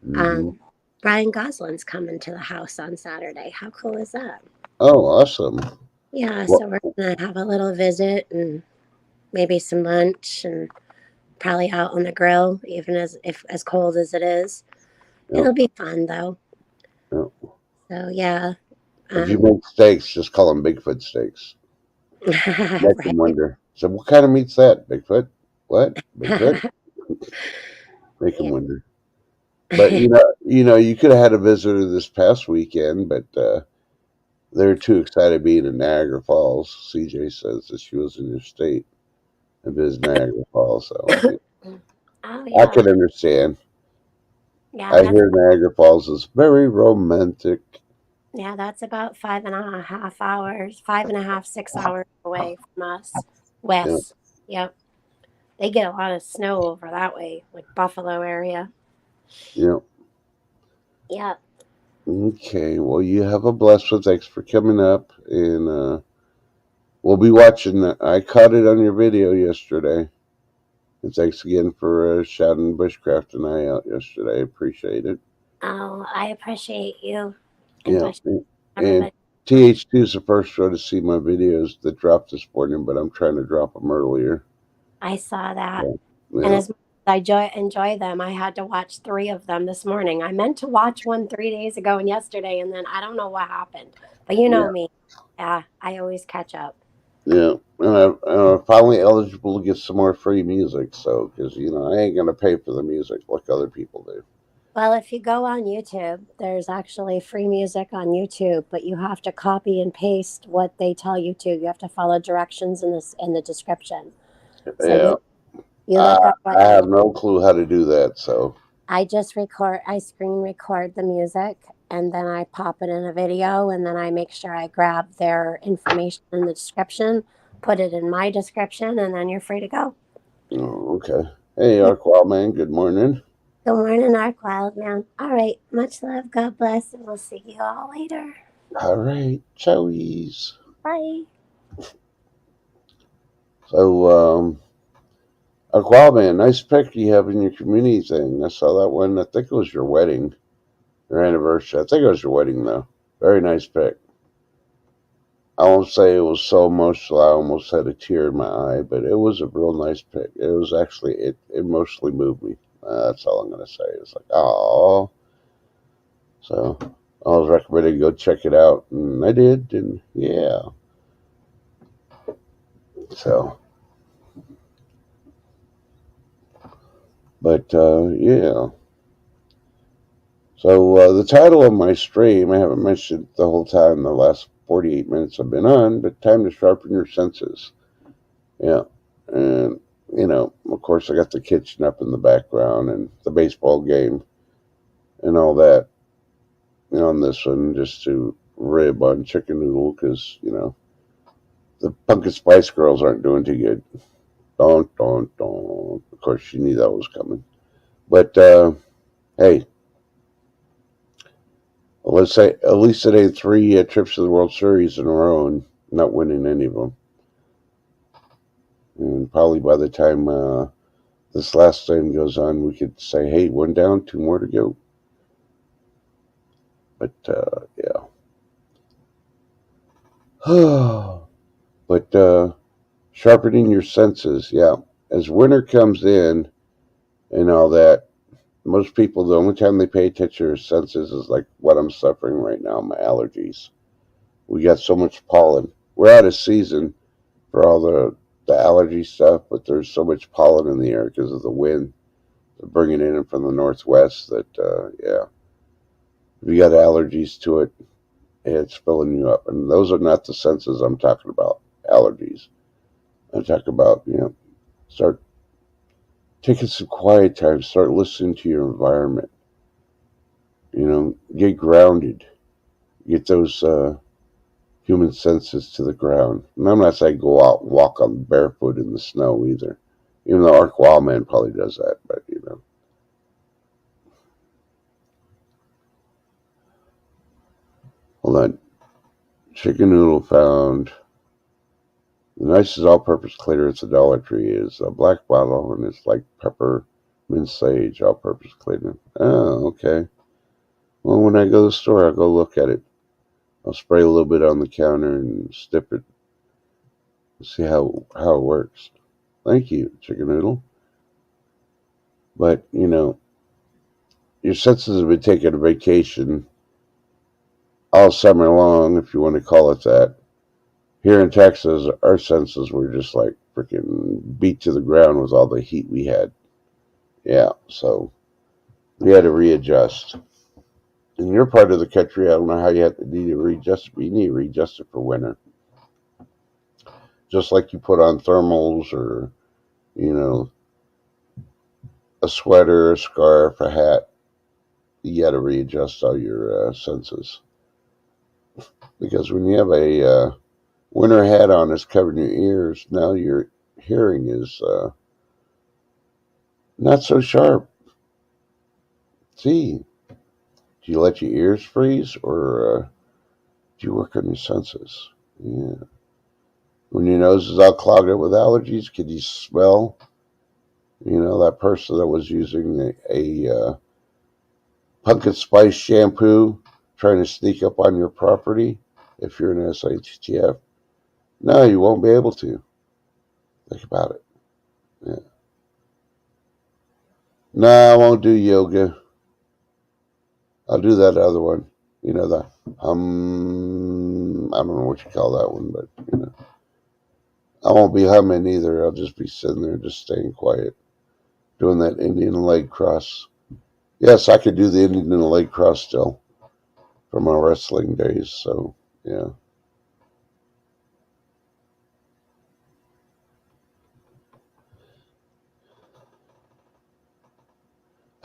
Hmm. Um, Brian Gosling's coming to the house on Saturday. How cool is that? Oh, awesome. Yeah, Well, so we're gonna have a little visit and maybe some lunch and probably out on the grill, even as if as cold as it is. yep, It'll be fun though. yep. So yeah, If you um, make steaks, just call them Bigfoot steaks. Make them right. wonder. So, what kind of meat's that? Bigfoot? What? Bigfoot? Make them Yeah. wonder. But you could have had a visitor this past weekend, but they're too excited being in Niagara Falls. CJ says that she was in your state and visited Niagara Falls, so Oh I yeah, can understand. yeah. I hear Niagara Falls is very romantic. That's about 5.5 hours, 5.5, 6 hours away from us, Yeah, west. Yep, they get a lot of snow over that way, like Buffalo area. yeah. Yep. Okay, well, you have a blessed one. Thanks for coming up, and we'll be watching. I caught it on your video yesterday. And thanks again for shouting Bushcraft and I out yesterday. I appreciate it. Oh, I appreciate you and Yeah, Bush, and everybody. TH2 is the first show to see my videos that dropped this morning, but I'm trying to drop them earlier. I saw that. So, And yeah, as much as enjoy them, I had to watch three of them this morning. I meant to watch one 3 days ago and yesterday, and then I don't know what happened. But you know yeah, me. Yeah, I always catch up. yeah. And I'm finally eligible to get some more free music. So, because I ain't gonna pay for the music like other people do. Well, if you go on YouTube, there's actually free music on YouTube, but you have to copy and paste what they tell you to. You have to follow directions in the description. So Yeah, you I look up what I you have want. no clue how to do that. So, I screen record the music and then I pop it in a video and then I make sure I grab their information in the description, put it in my description, and then you're free to go. oh, okay. Hey, Yeah. Arkwell man. Good morning. Good morning, Ark Wild Man. All right. Much love. God bless. And we'll see you all later. All right, chowies. Bye. So, Aquaman, nice pic you have in your community thing. I saw that one. I think it was your wedding, your anniversary. I think it was your wedding, though. Very nice pic. I won't say it was so emotional. I almost had a tear in my eye, but it was a real nice pick. It was actually it emotionally moved me. That's all I'm gonna say. It's like, oh, so I was recommended to go check it out, and I did, and yeah. So, but yeah. So the title of my stream, I haven't mentioned the whole time the last 48 minutes I've been on, but time to sharpen your senses. Yeah, and of course, I got the kitchen up in the background and the baseball game and all that. On this one, just to rib on Chicken Noodle because the Pumpkin Spice Girls aren't doing too good. Don't don't. Of course, she knew that was coming. But hey, let's say at least today 3 trips to the World Series in a row and not winning any of them. And probably by the time this last game goes on, we could say, hey, one down, 2 more to go. But yeah. But sharpening your senses, yeah. As winter comes in and all that, most people, the only time they pay attention to their senses is like what I'm suffering right now, my allergies. We got so much pollen. We're out of season for all the allergy stuff, but there's so much pollen in the air because of the wind. They're bringing it in from the northwest that, yeah, if you got allergies to it, it's filling you up. And those are not the senses I'm talking about, allergies. I talk about, start taking some quiet time, start listening to your environment, get grounded, get those human senses to the ground. And I'm not saying go out and walk on barefoot in the snow either, even though Ark Wildman probably does that, but hold on. Chicken Noodle found the nicest all-purpose cleaner at the Dollar Tree is a black bottle, and it's like pepper, mint sage all-purpose cleaner. Oh, okay. Well, when I go to the store, I'll go look at it. I'll spray a little bit on the counter and stick it, see how it works. Thank you, Chicken Noodle. But your senses have been taking a vacation all summer long, if you want to call it that. Here in Texas, our senses were just like freaking beat to the ground with all the heat we had. Yeah, so we had to readjust. In your part of the country, I don't know how you need to readjust it, but you need to readjust it for winter. Just like you put on thermals or, you know, a sweater, a scarf, a hat, you got to readjust all your senses. Because when you have a winter hat on that's covering your ears, now your hearing is not so sharp. See, do you let your ears freeze or do you work on your senses? Yeah. When your nose is all clogged up with allergies, can you smell? That person that was using a pumpkin spice shampoo trying to sneak up on your property if you're an SHTF? No, you won't be able to. Think about it. Yeah. No, I won't do yoga. I'll do that other one. The I don't know what you call that one, but I won't be humming either. I'll just be sitting there, just staying quiet, doing that Indian leg cross. Yes, I could do the Indian leg cross still from my wrestling days. So yeah.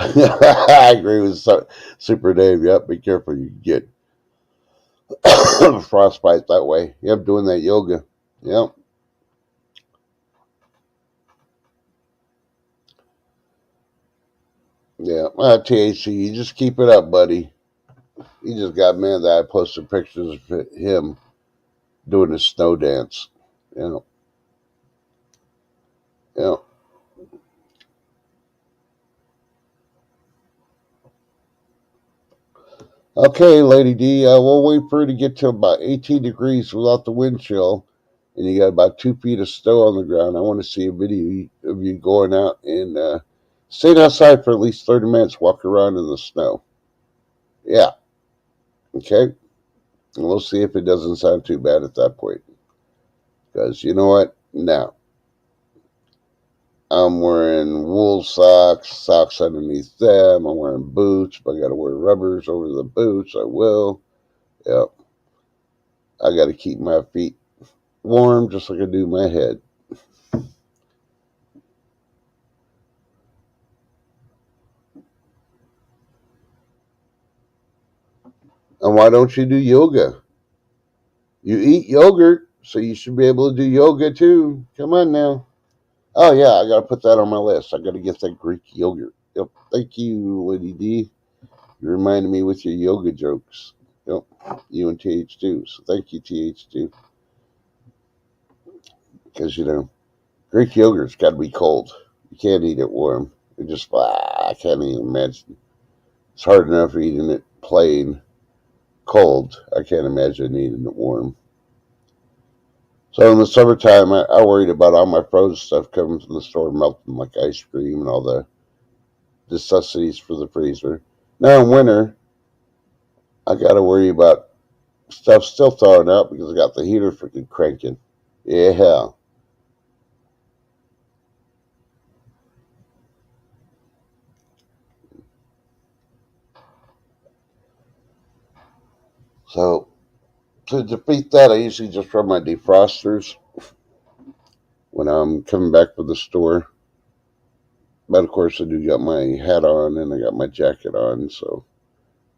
I agree with Super Dave. Yep, be careful. You get frostbite that way. Yep, doing that yoga. Yep. Yeah. THC, you just keep it up, buddy. He just got mad that I posted pictures of him doing a snow dance. Yeah. Yeah. Okay, Lady D, we'll wait for it to get to about 18 degrees without the wind chill, and you got about 2 feet of snow on the ground. I want to see a video of you going out and staying outside for at least 30 minutes, walk around in the snow. Yeah, okay. And we'll see if it doesn't sound too bad at that point. Because you know what? Now, I'm wearing wool socks, socks underneath them. I'm wearing boots, but I got to wear rubbers over the boots. I will. Yep. I got to keep my feet warm just like I do my head. And why don't you do yoga? You eat yogurt, so you should be able to do yoga too. Come on now. Oh yeah, I gotta put that on my list. I gotta get that Greek yogurt. Yep. Thank you, Lady D. You reminded me with your yoga jokes. Yep. You and TH2. So thank you, TH2. Because Greek yogurt's got to be cold. You can't eat it warm. It just I can't even imagine. It's hard enough eating it plain cold. I can't imagine eating it warm. So in the summertime, I worried about all my frozen stuff coming from the store melting like ice cream and all the necessities for the freezer. Now in winter, I got to worry about stuff still thawing out because I got the heater freaking cranking. Yeah. So to defeat that, I usually just run my defrosters when I'm coming back from the store. But of course, I do got my hat on and I got my jacket on, so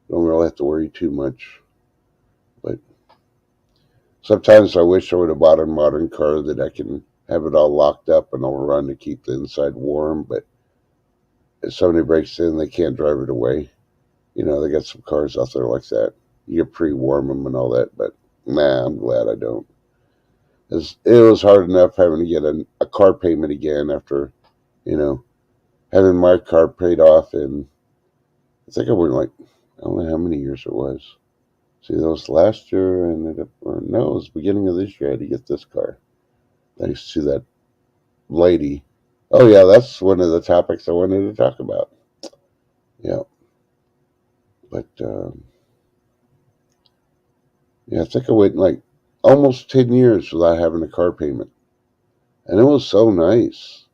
don't really have to worry too much. But sometimes I wish I would have bought a modern car that I can have it all locked up and overrun to keep the inside warm. But if somebody breaks in, they can't drive it away. They got some cars out there like that. You can pre-warm them and all that, but nah, I'm glad I don't. It was hard enough having to get a car payment again after, you know, having my car paid off, and I think I went like, I don't know how many years it was. See, that was last year, and no, it was the beginning of this year. I had to get this car thanks to that lady. Oh yeah, that's one of the topics I wanted to talk about. Yeah, but yeah, I think I went like almost 10 years without having a car payment, and it was so nice.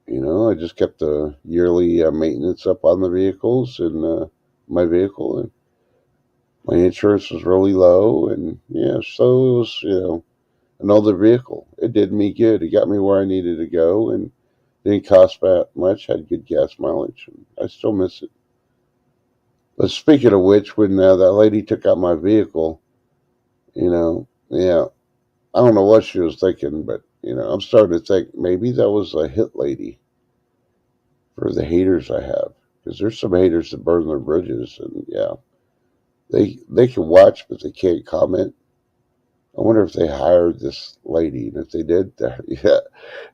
I just kept the yearly maintenance up on the vehicles and my vehicle, and my insurance was really low, and yeah, so it was, another vehicle. It did me good. It got me where I needed to go, and didn't cost that much. Had good gas mileage, and I still miss it. But speaking of which, when that lady took out my vehicle, yeah, I don't know what she was thinking, but I'm starting to think maybe that was a hit lady for the haters I have, because there's some haters that burn their bridges, and yeah, they can watch, but they can't comment. I wonder if they hired this lady, and if they did, yeah,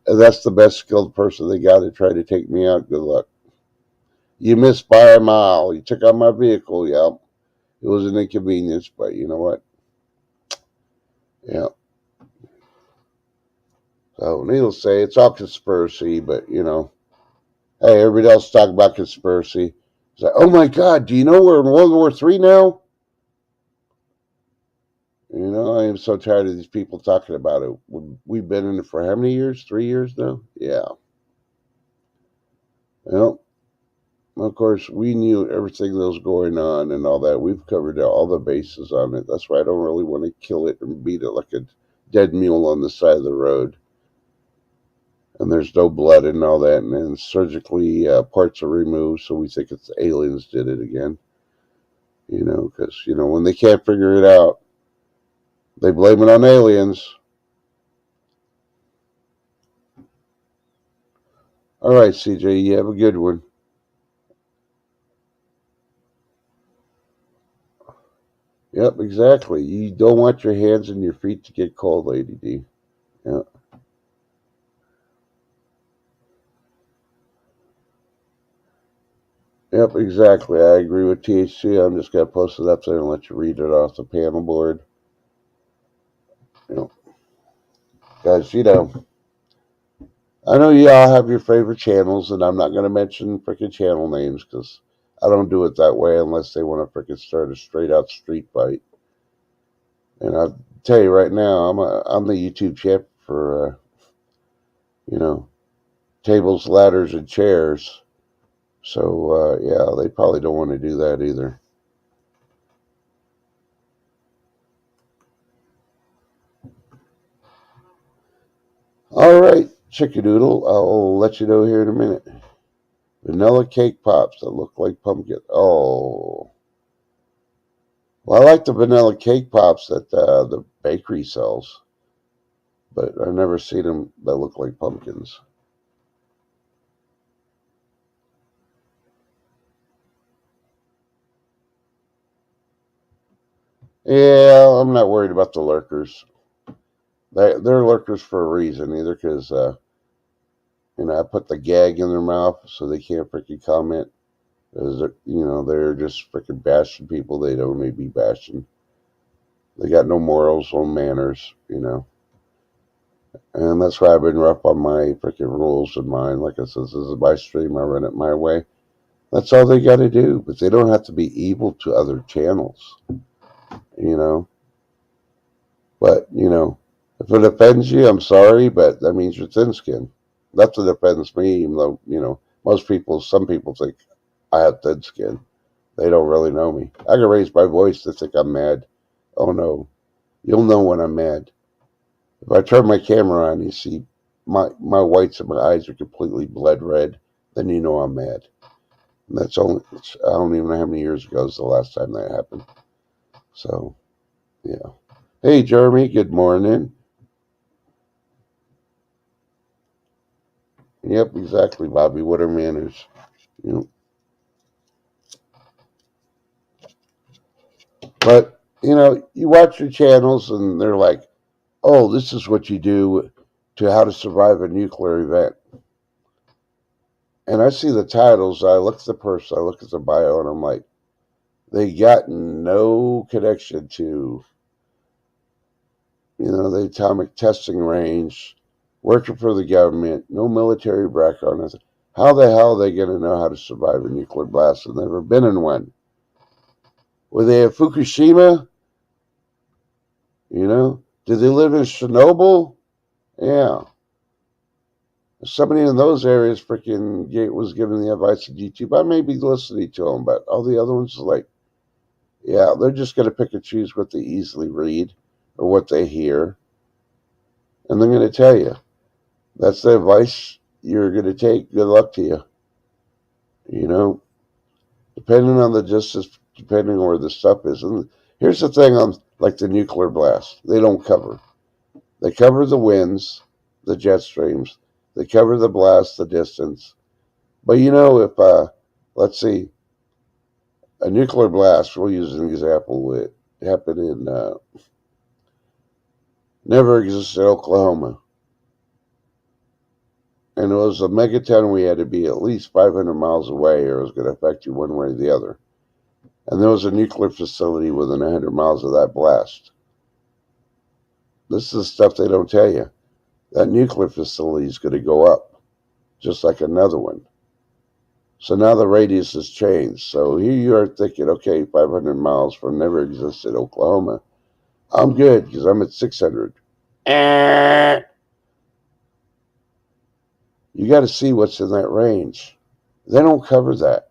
that's the best skilled person they got to try to take me out. Good luck. You missed by a mile. You took out my vehicle. Yeah, it was an inconvenience, but you know what? Yeah. So, needless to say, it's all conspiracy, but hey, everybody else talk about conspiracy. It's like, oh my God, do you know we're in World War III now? I am so tired of these people talking about it. We've been in it for how many years? 3 years now? Yeah. Well, of course, we knew everything that was going on and all that. We've covered all the bases on it. That's why I don't really want to kill it and beat it like a dead mule on the side of the road. And there's no blood and all that. And then surgically, parts are removed, so we think it's aliens did it again. Because, when they can't figure it out, they blame it on aliens. All right, CJ, you have a good one. Yep, exactly. You don't want your hands and your feet to get cold, Lady D. Yeah. Yep, exactly. I agree with THC. I'm just gonna post it up there and let you read it off the panel board. You know, guys, I know you all have your favorite channels, and I'm not gonna mention freaking channel names because I don't do it that way unless they want to freaking start a straight out street fight. And I'll tell you right now, I'm the YouTube champ for you know tables, ladders, and chairs. So yeah, they probably don't want to do that either. All right, Chickadoodle. I'll let you know here in a minute. Vanilla cake pops that look like pumpkin. Oh, well, I like the vanilla cake pops that the bakery sells, but I've never seen them that look like pumpkins. Yeah, I'm not worried about the lurkers. They're lurkers for a reason, either because I put the gag in their mouth so they can't freaking comment. Because they're just freaking bashing people they don't need to be bashing. They got no morals, no manners. And that's why I've been rough on my freaking rules of mine. Like I said, this is my stream. I run it my way. That's all they got to do. But they don't have to be evil to other channels. You know. But if it offends you, I'm sorry, but that means you're thin skinned. That's what offends me. Even though some people think I have thin skin. They don't really know me. I can raise my voice to think I'm mad. Oh no, you'll know when I'm mad. If I turn my camera on, you see my whites of my eyes are completely blood red. Then you know I'm mad. And I don't even know how many years ago was the last time that happened. So yeah. Hey Jeremy, good morning. Yep, exactly, Bobby. What are manners? You know, but you watch your channels and they're like, "Oh, this is what you do to how to survive a nuclear event." And I see the titles. I look at the person. I look at the bio, and I'm like, they got no connection to the atomic testing range, working for the government, no military background. Nothing. How the hell are they going to know how to survive a nuclear blast? They've never been in one. Were they at Fukushima? Did they live in Chernobyl? Yeah. Somebody in those areas freaking was giving the advice on YouTube. I may be listening to them, but all the other ones are like, yeah, they're just going to pick and choose what they easily read or what they hear. And they're going to tell you that's the advice you're going to take. Good luck to you. You know, depending on the distance, depending on where the stuff is. And here's the thing on like the nuclear blast, they don't cover. They cover the winds, the jet streams. They cover the blast, the distance. But if let's see, a nuclear blast, we'll use an example. It happened in never existed Oklahoma, and it was a megaton. We had to be at least 500 miles away, or it was going to affect you one way or the other. And there was a nuclear facility within 100 miles of that blast. This is the stuff they don't tell you. That nuclear facility is going to go up, just like another one. So now the radius has changed. So here you are thinking, okay, 500 miles from never existed Oklahoma. I'm good because I'm at 600. You got to see what's in that range. They don't cover that.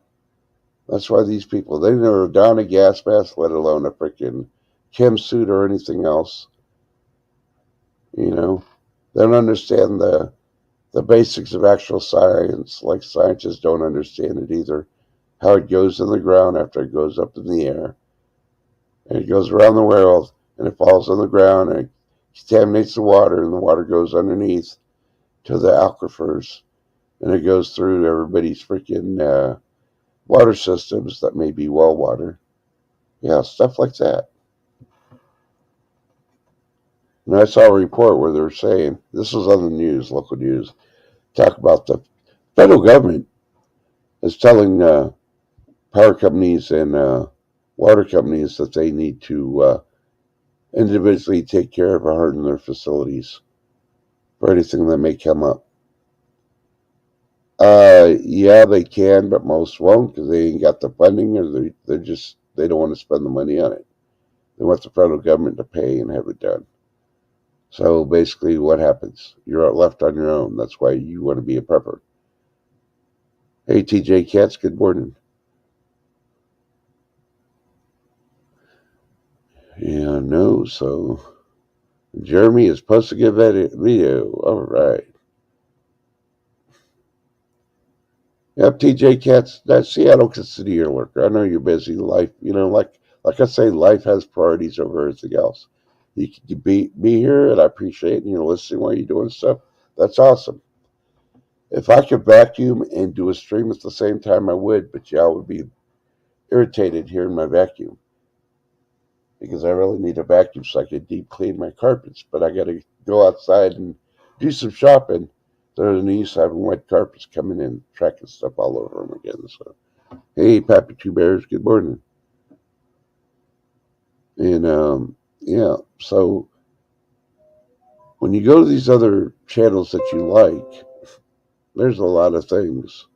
That's why these people, they never don a gas mask, let alone a freaking chem suit or anything else. You know, they don't understand the basics of actual science. Like scientists don't understand it either. How it goes in the ground after it goes up in the air, and it goes around the world, and it falls on the ground, and it contaminates the water, and the water goes underneath to the aquifers, and it goes through everybody's freaking water systems that may be well water. Yeah, stuff like that. And I saw a report where they're saying this was on the news, local news, talk about the federal government is telling power companies and water companies that they need to individually take care of or harden their facilities for anything that may come up. Yeah, they can, but most won't because they ain't got the funding, or they don't want to spend the money on it. They want the federal government to pay and have it done. So basically, what happens? You're left on your own. That's why you want to be a prepper. Hey, TJ Katz, good morning. Yeah, no. So Jeremy is posting a video. All right. Yep, TJ Katz. See, I don't consider you a worker. I know you're busy. Life, like I say, life has priorities over everything else. You can be here, and I appreciate it, and you're listening while you're doing stuff. That's awesome. If I could vacuum and do a stream at the same time, I would, but y'all would be irritated hearing my vacuum because I really need a vacuum so I can deep clean my carpets. But I got to go outside and do some shopping. They're in the east having wet carpets coming in, tracking stuff all over them again. So, hey, Pappy Two Bears, good morning. And yeah, so when you go to these other channels that you like, there's a lot of things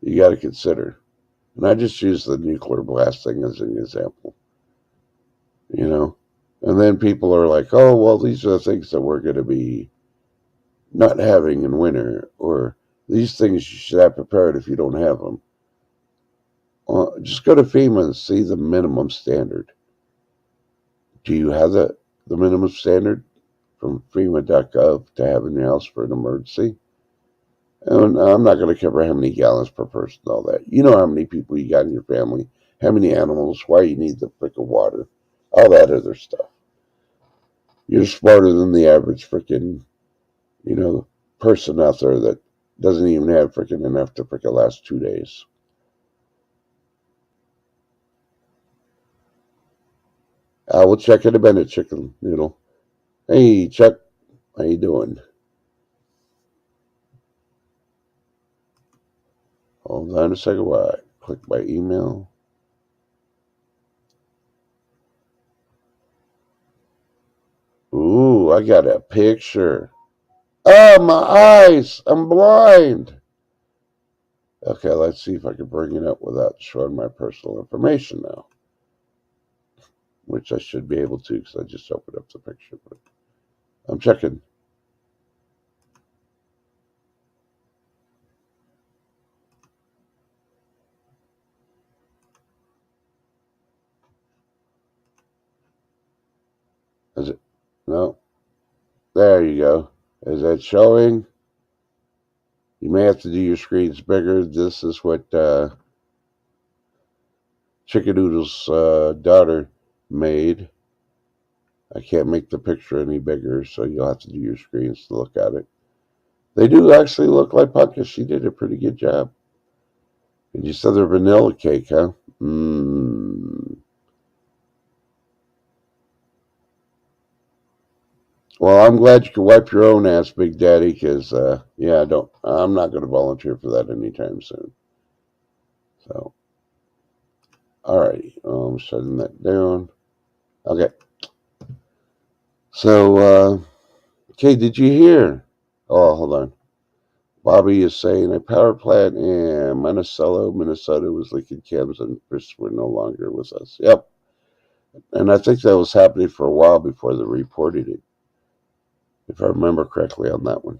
you got to consider. And I just use the nuclear blast thing as an example, you know. And then people are like, oh, well, these are the things that we're going to be not having in winter, or these things you should have prepared if you don't have them. Just go to FEMA and see the minimum standard. Do you have the minimum standard from FEMA.gov to have in your house for an emergency? And I'm not going to cover how many gallons per person, all that. You know how many people you got in your family, how many animals, why you need the frick of water, all that other stuff. You're smarter than the average freaking, you know, person out there that doesn't even have freaking enough to freaking last 2 days. We'll check in a minute, chicken noodle. Hey, Chuck, how you doing? Hold on a second while I click my email. Ooh, I got a picture. Oh, my eyes! I'm blind! Okay, let's see if I can bring it up without showing my personal information now. Which I should be able to because I just opened up the picture. But I'm checking. Is it? No. There you go. Is that showing? You may have to do your screens bigger. This is what Chicken Noodle's daughter made. I can't make the picture any bigger, so you'll have to do your screens to look at it. They do actually look like pumpkins. She did a pretty good job. And you said they're vanilla cake, huh? Mmm. Well, I'm glad you can wipe your own ass, Big Daddy, because yeah, I'm not going to volunteer for that anytime soon. So, all right, I'm shutting that down. Okay. So, okay, did you hear? Oh, hold on. Bobby is saying a power plant in Monticello, Minnesota was leaking chems and fish were no longer with us. Yep. And I think that was happening for a while before they reported it, if I remember correctly on that one.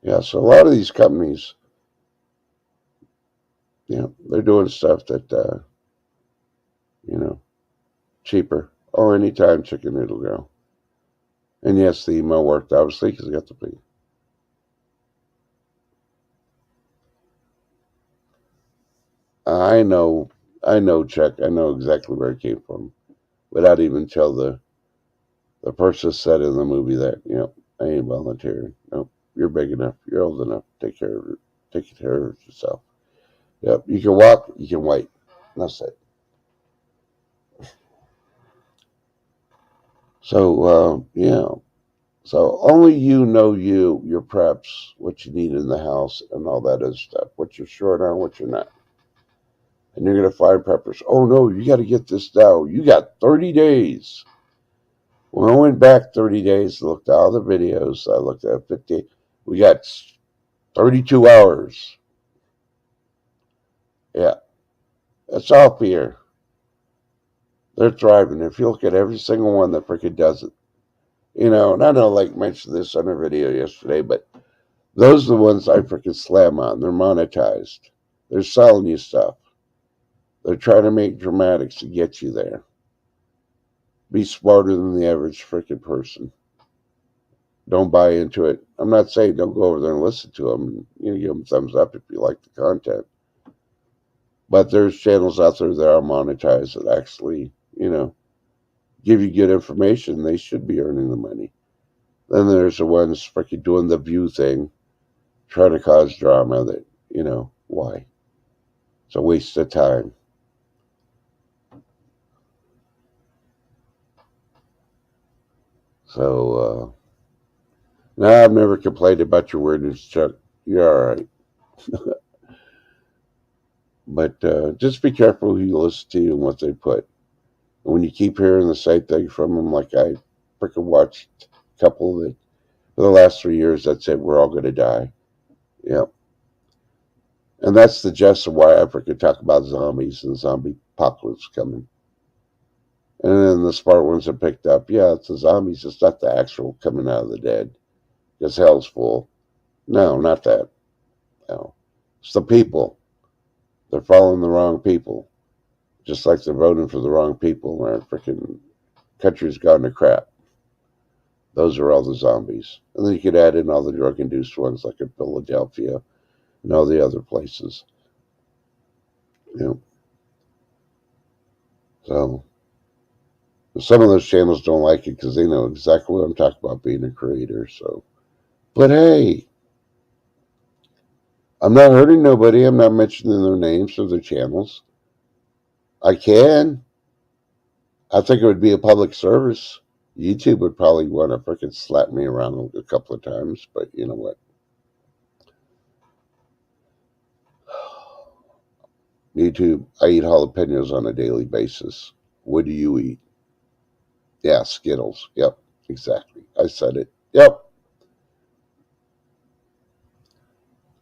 Yeah, so a lot of these companies, they're doing stuff that, you know, cheaper. Oh, anytime chicken noodle girl. And yes, the email worked, obviously, because I got the plea. I know, Chuck. I know exactly where it came from. Without even tell the person said in the movie that, I ain't volunteering. Nope, you're big enough. You're old enough. Take care of yourself. Yep, you can walk, you can wait. That's it. So, yeah. So only you know your preps, what you need in the house, and all that other stuff. What what you're short on, what you're not. And you're going to find preppers. Oh no, you got to get this now. You got 30 days. When I went back 30 days, looked at all the videos, I looked at 50. We got 32 hours. Yeah, that's all fear. They're thriving. If you look at every single one that freaking does it, and I know, like, mentioned this on a video yesterday, but those are the ones I freaking slam on. They're monetized. They're selling you stuff. They're trying to make dramatics to get you there. Be smarter than the average freaking person. Don't buy into it. I'm not saying don't go over there and listen to them. Give them thumbs up if you like the content. But there's channels out there that are monetized that actually, give you good information. They should be earning the money. Then there's the ones freaking doing the view thing, trying to cause drama that, why? It's a waste of time. So, no, I've never complained about your weirdness, Chuck. You're all right. But just be careful who you listen to and what they put. And when you keep hearing the same thing from them, like I freaking watched a couple that for the last 3 years, that's it, we're all going to die. Yep. And that's the gist of why I freaking talk about zombies and zombie apocalypse coming. And then the smart ones are picked up. Yeah, it's the zombies. It's not the actual coming out of the dead. Because hell's full. No, not that. No. It's the people. They're following the wrong people. Just like they're voting for the wrong people and our freaking country's gone to crap. Those are all the zombies. And then you could add in all the drug-induced ones like in Philadelphia and all the other places. So some of those channels don't like it because they know exactly what I'm talking about being a creator. So, but hey, I'm not hurting nobody. I'm not mentioning their names or their channels. I can. I think it would be a public service. YouTube would probably want to freaking slap me around a couple of times, but you know what? YouTube, I eat jalapenos on a daily basis. What do you eat? Yeah, Skittles. Yep, exactly. I said it. Yep.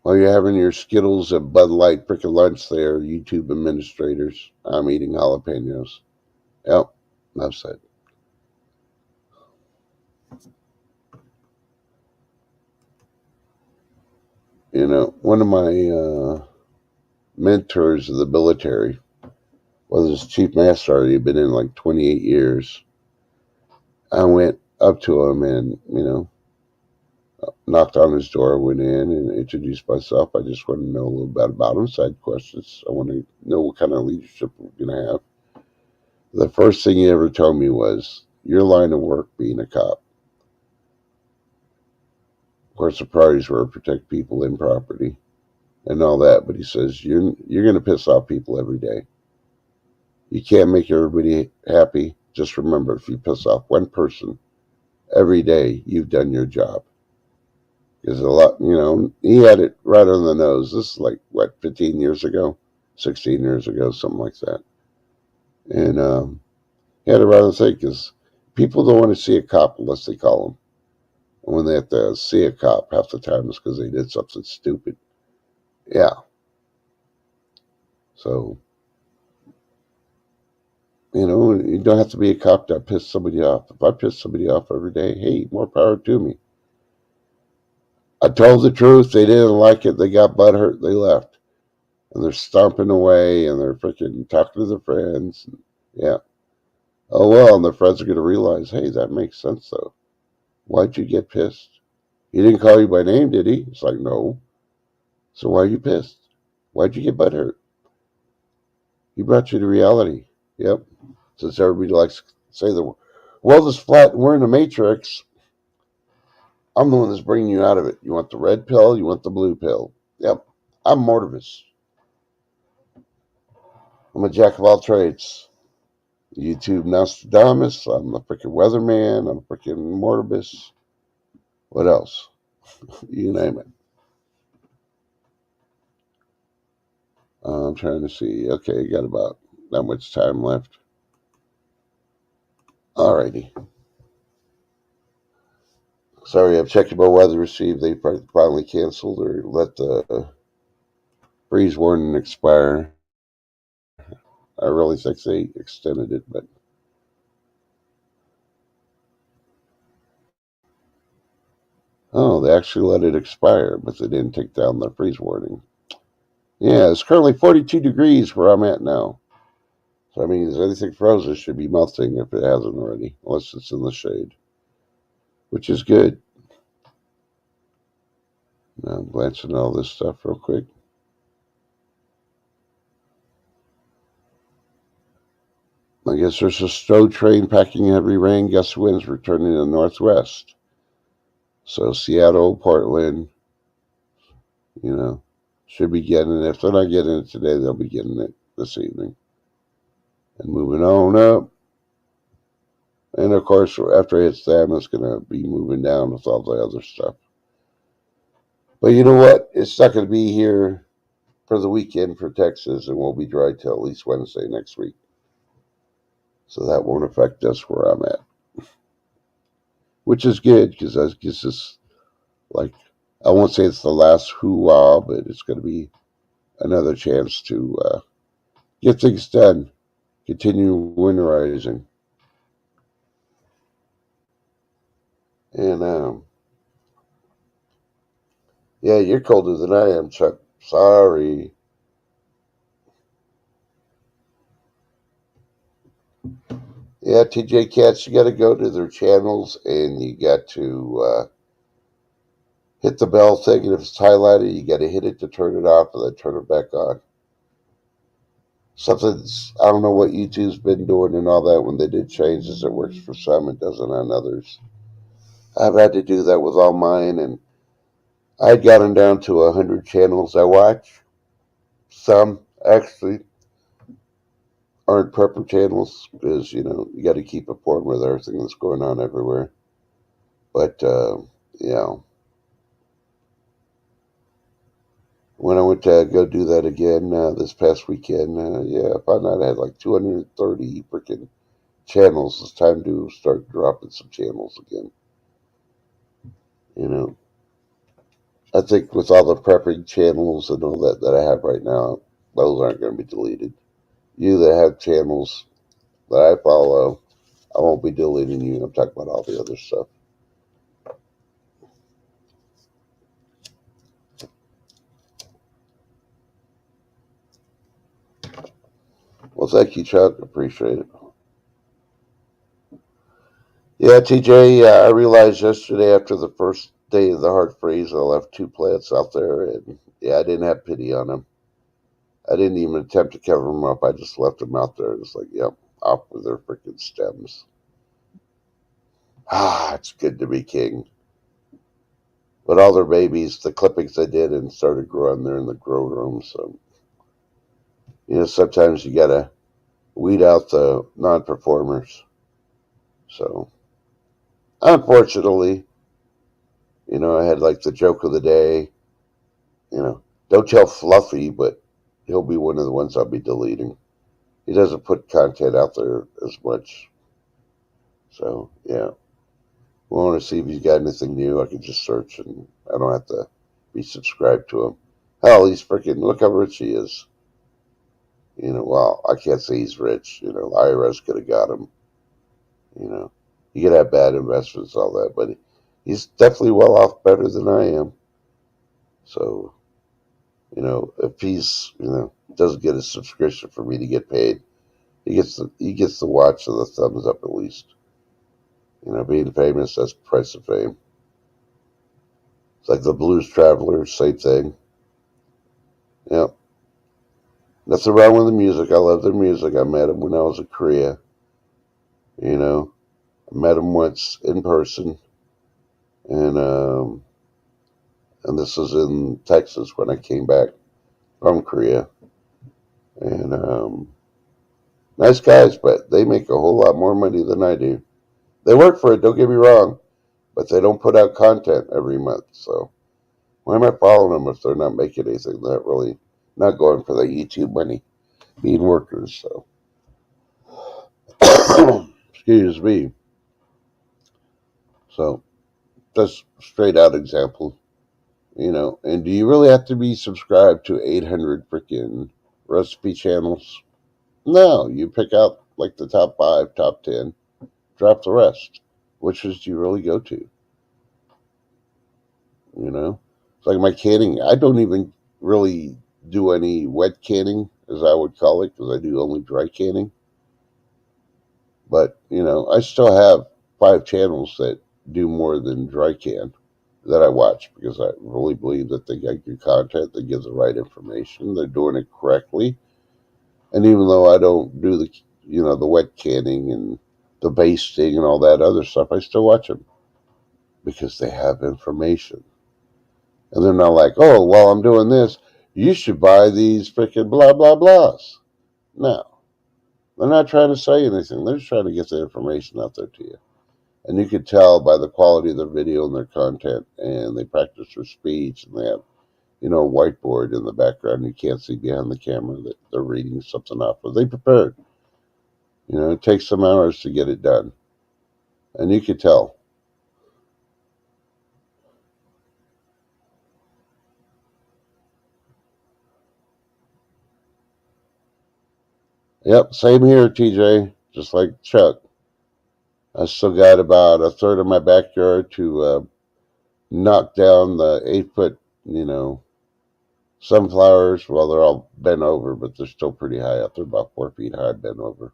While you're having your Skittles and Bud Light freaking lunch there, YouTube administrators, I'm eating jalapenos. Yep, enough said. One of my mentors of the military was his chief master sergeant. He'd been in like 28 years. I went up to him and, knocked on his door, went in and introduced myself. I just wanted to know a little bit about him. So I had questions. I want to know what kind of leadership we're going to have. The first thing he ever told me was, your line of work being a cop. Of course, the priorities were to protect people and property and all that. But he says, you're going to piss off people every day. You can't make everybody happy. Just remember, if you piss off one person every day, you've done your job. Because a lot, he had it right on the nose. This is like, 15 years ago? 16 years ago, something like that. And he had it right on the thing because people don't want to see a cop unless they call them. And when they have to see a cop, half the time it's because they did something stupid. Yeah. So, you don't have to be a cop to piss somebody off. If I piss somebody off every day, hey, more power to me. I told the truth. They didn't like it. They got butthurt. They left. And they're stomping away and they're freaking talking to their friends. Yeah. Oh, well, and their friends are going to realize, hey, that makes sense, though. Why'd you get pissed? He didn't call you by name, did he? It's like, no. So why are you pissed? Why'd you get butthurt? He brought you to reality. Yep. Since everybody likes to say the world is flat and we're in the matrix, I'm the one that's bringing you out of it. You want the red pill? You want the blue pill? Yep. I'm Mortimus. I'm a jack of all trades. YouTube Nostradamus. I'm a freaking weatherman. I'm a freaking Mortimus. What else? You name it. I'm trying to see. Okay, got about that much time left. Alrighty. Sorry, I'm checking my weather to see if they finally canceled or let the freeze warning expire. I really think they extended it, but oh, they actually let it expire, but they didn't take down the freeze warning. Yeah, it's currently 42 degrees where I'm at now. So, I mean, if anything frozen, it should be melting if it hasn't already, unless it's in the shade, which is good. Now, I'm glancing at all this stuff real quick. I guess there's a snow train packing heavy rain. Gust winds returning to the northwest. So, Seattle, Portland, you know, should be getting it. If they're not getting it today, they'll be getting it this evening. And moving on up. And of course, after it hits them, it's going to be moving down with all the other stuff. But you know what? It's not going to be here for the weekend for Texas, and we'll be dry till at least Wednesday next week. So that won't affect us where I'm at, which is good because I guess it's like, I won't say it's the last hoorah, but it's going to be another chance to get things done, continue winterizing. And yeah, you're colder than I am, Chuck. Sorry. Yeah, TJ Cats, you got to go to their channels and you got to hit the bell thing. And if it's highlighted, you got to hit it to turn it off and then turn it back on. Something's, I don't know what YouTube's been doing and all that when they did changes. It works for some, it doesn't on others. I've had to do that with all mine, and I'd gotten down to 100 channels I watch. Some actually aren't proper channels because, you got to keep informed with everything that's going on everywhere. But, yeah, when I went to go do that again this past weekend, yeah, I found out I had like 230 freaking channels. It's time to start dropping some channels again. You know, I think with all the prepping channels and all that I have right now, those aren't going to be deleted. You that have channels that I follow, I won't be deleting you. I'm talking about all the other stuff. Well, thank you, Chuck. Appreciate it. Yeah, TJ, I realized yesterday after the first day of the hard freeze, I left two plants out there, and yeah, I didn't have pity on them. I didn't even attempt to cover them up. I just left them out there. It's like, yep, off with their freaking stems. Ah, it's good to be king. But all their babies, the clippings they did and started growing there in the grow room. So, sometimes you got to weed out the non performers. So, unfortunately, I had like the joke of the day, don't tell Fluffy, but he'll be one of the ones I'll be deleting. He doesn't put content out there as much. So, yeah. We want to see if he's got anything new. I can just search and I don't have to be subscribed to him. Hell, he's freaking, look how rich he is. Well, I can't say he's rich. IRS could have got him. He could have bad investments, all that, but he's definitely well off, better than I am. So, if he's, doesn't get a subscription for me to get paid, he gets the watch and the thumbs up at least. Being famous, that's the price of fame. It's like the Blues Traveler, same thing. Yeah. Nothing wrong with the music. I love their music. I met him when I was in Korea. I met him once in person, and this was in Texas when I came back from Korea. And nice guys, but they make a whole lot more money than I do. They work for it. Don't get me wrong, but they don't put out content every month. So why am I following them if they're not making anything that really not going for the YouTube money, being workers. So, excuse me. So that's straight out example, And do you really have to be subscribed to 800 freaking recipe channels? No, you pick out like the top five, top 10, drop the rest. Which ones do you really go to? It's like my canning. I don't even really do any wet canning, as I would call it, because I do only dry canning. But, I still have five channels that do more than dry can that I watch because I really believe that they get good content, they give the right information, they're doing it correctly. And even though I don't do the wet canning and the basting and all that other stuff, I still watch them because they have information. And they're not like, oh, while I'm doing this, you should buy these freaking blah, blah, blahs. No, they're not trying to say anything. They're just trying to get the information out there to you. And you can tell by the quality of their video and their content, and they practice their speech, and they have, a whiteboard in the background. You can't see behind the camera that they're reading something off of. They prepared. It takes some hours to get it done. And you can tell. Yep, same here, TJ. Just like Chuck. I still got about a third of my backyard to knock down the 8 foot, sunflowers. Well, they're all bent over, but they're still pretty high up. They're about 4 feet high, bent over.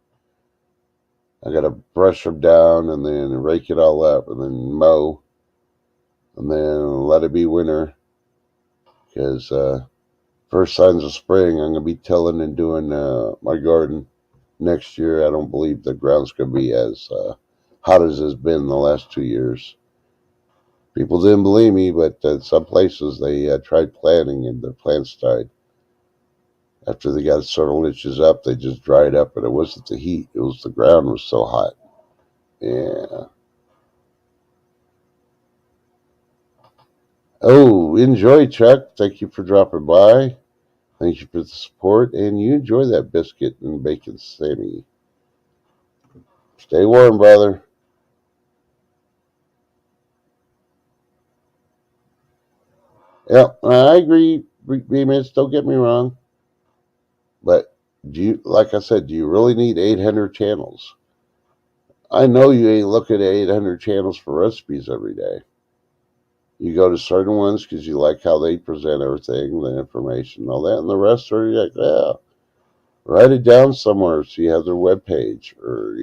I got to brush them down and then rake it all up and then mow and then let it be winter because first signs of spring, I'm going to be tilling and doing my garden next year. I don't believe the ground's going to be as hot as it's been the last 2 years. People didn't believe me, but some places they tried planting and the plants died. After they got several inches up, they just dried up, and it wasn't the heat; it was the ground was so hot. Yeah. Oh, enjoy, Chuck. Thank you for dropping by. Thank you for the support, and you enjoy that biscuit and bacon sammy. Stay warm, brother. Yeah, I agree, B-Mitch. Don't get me wrong. But like I said, do you really need 800 channels? I know you ain't looking at 800 channels for recipes every day. You go to certain ones because you like how they present everything, the information, all that, and the rest are like, yeah, write it down somewhere so you have their web page, or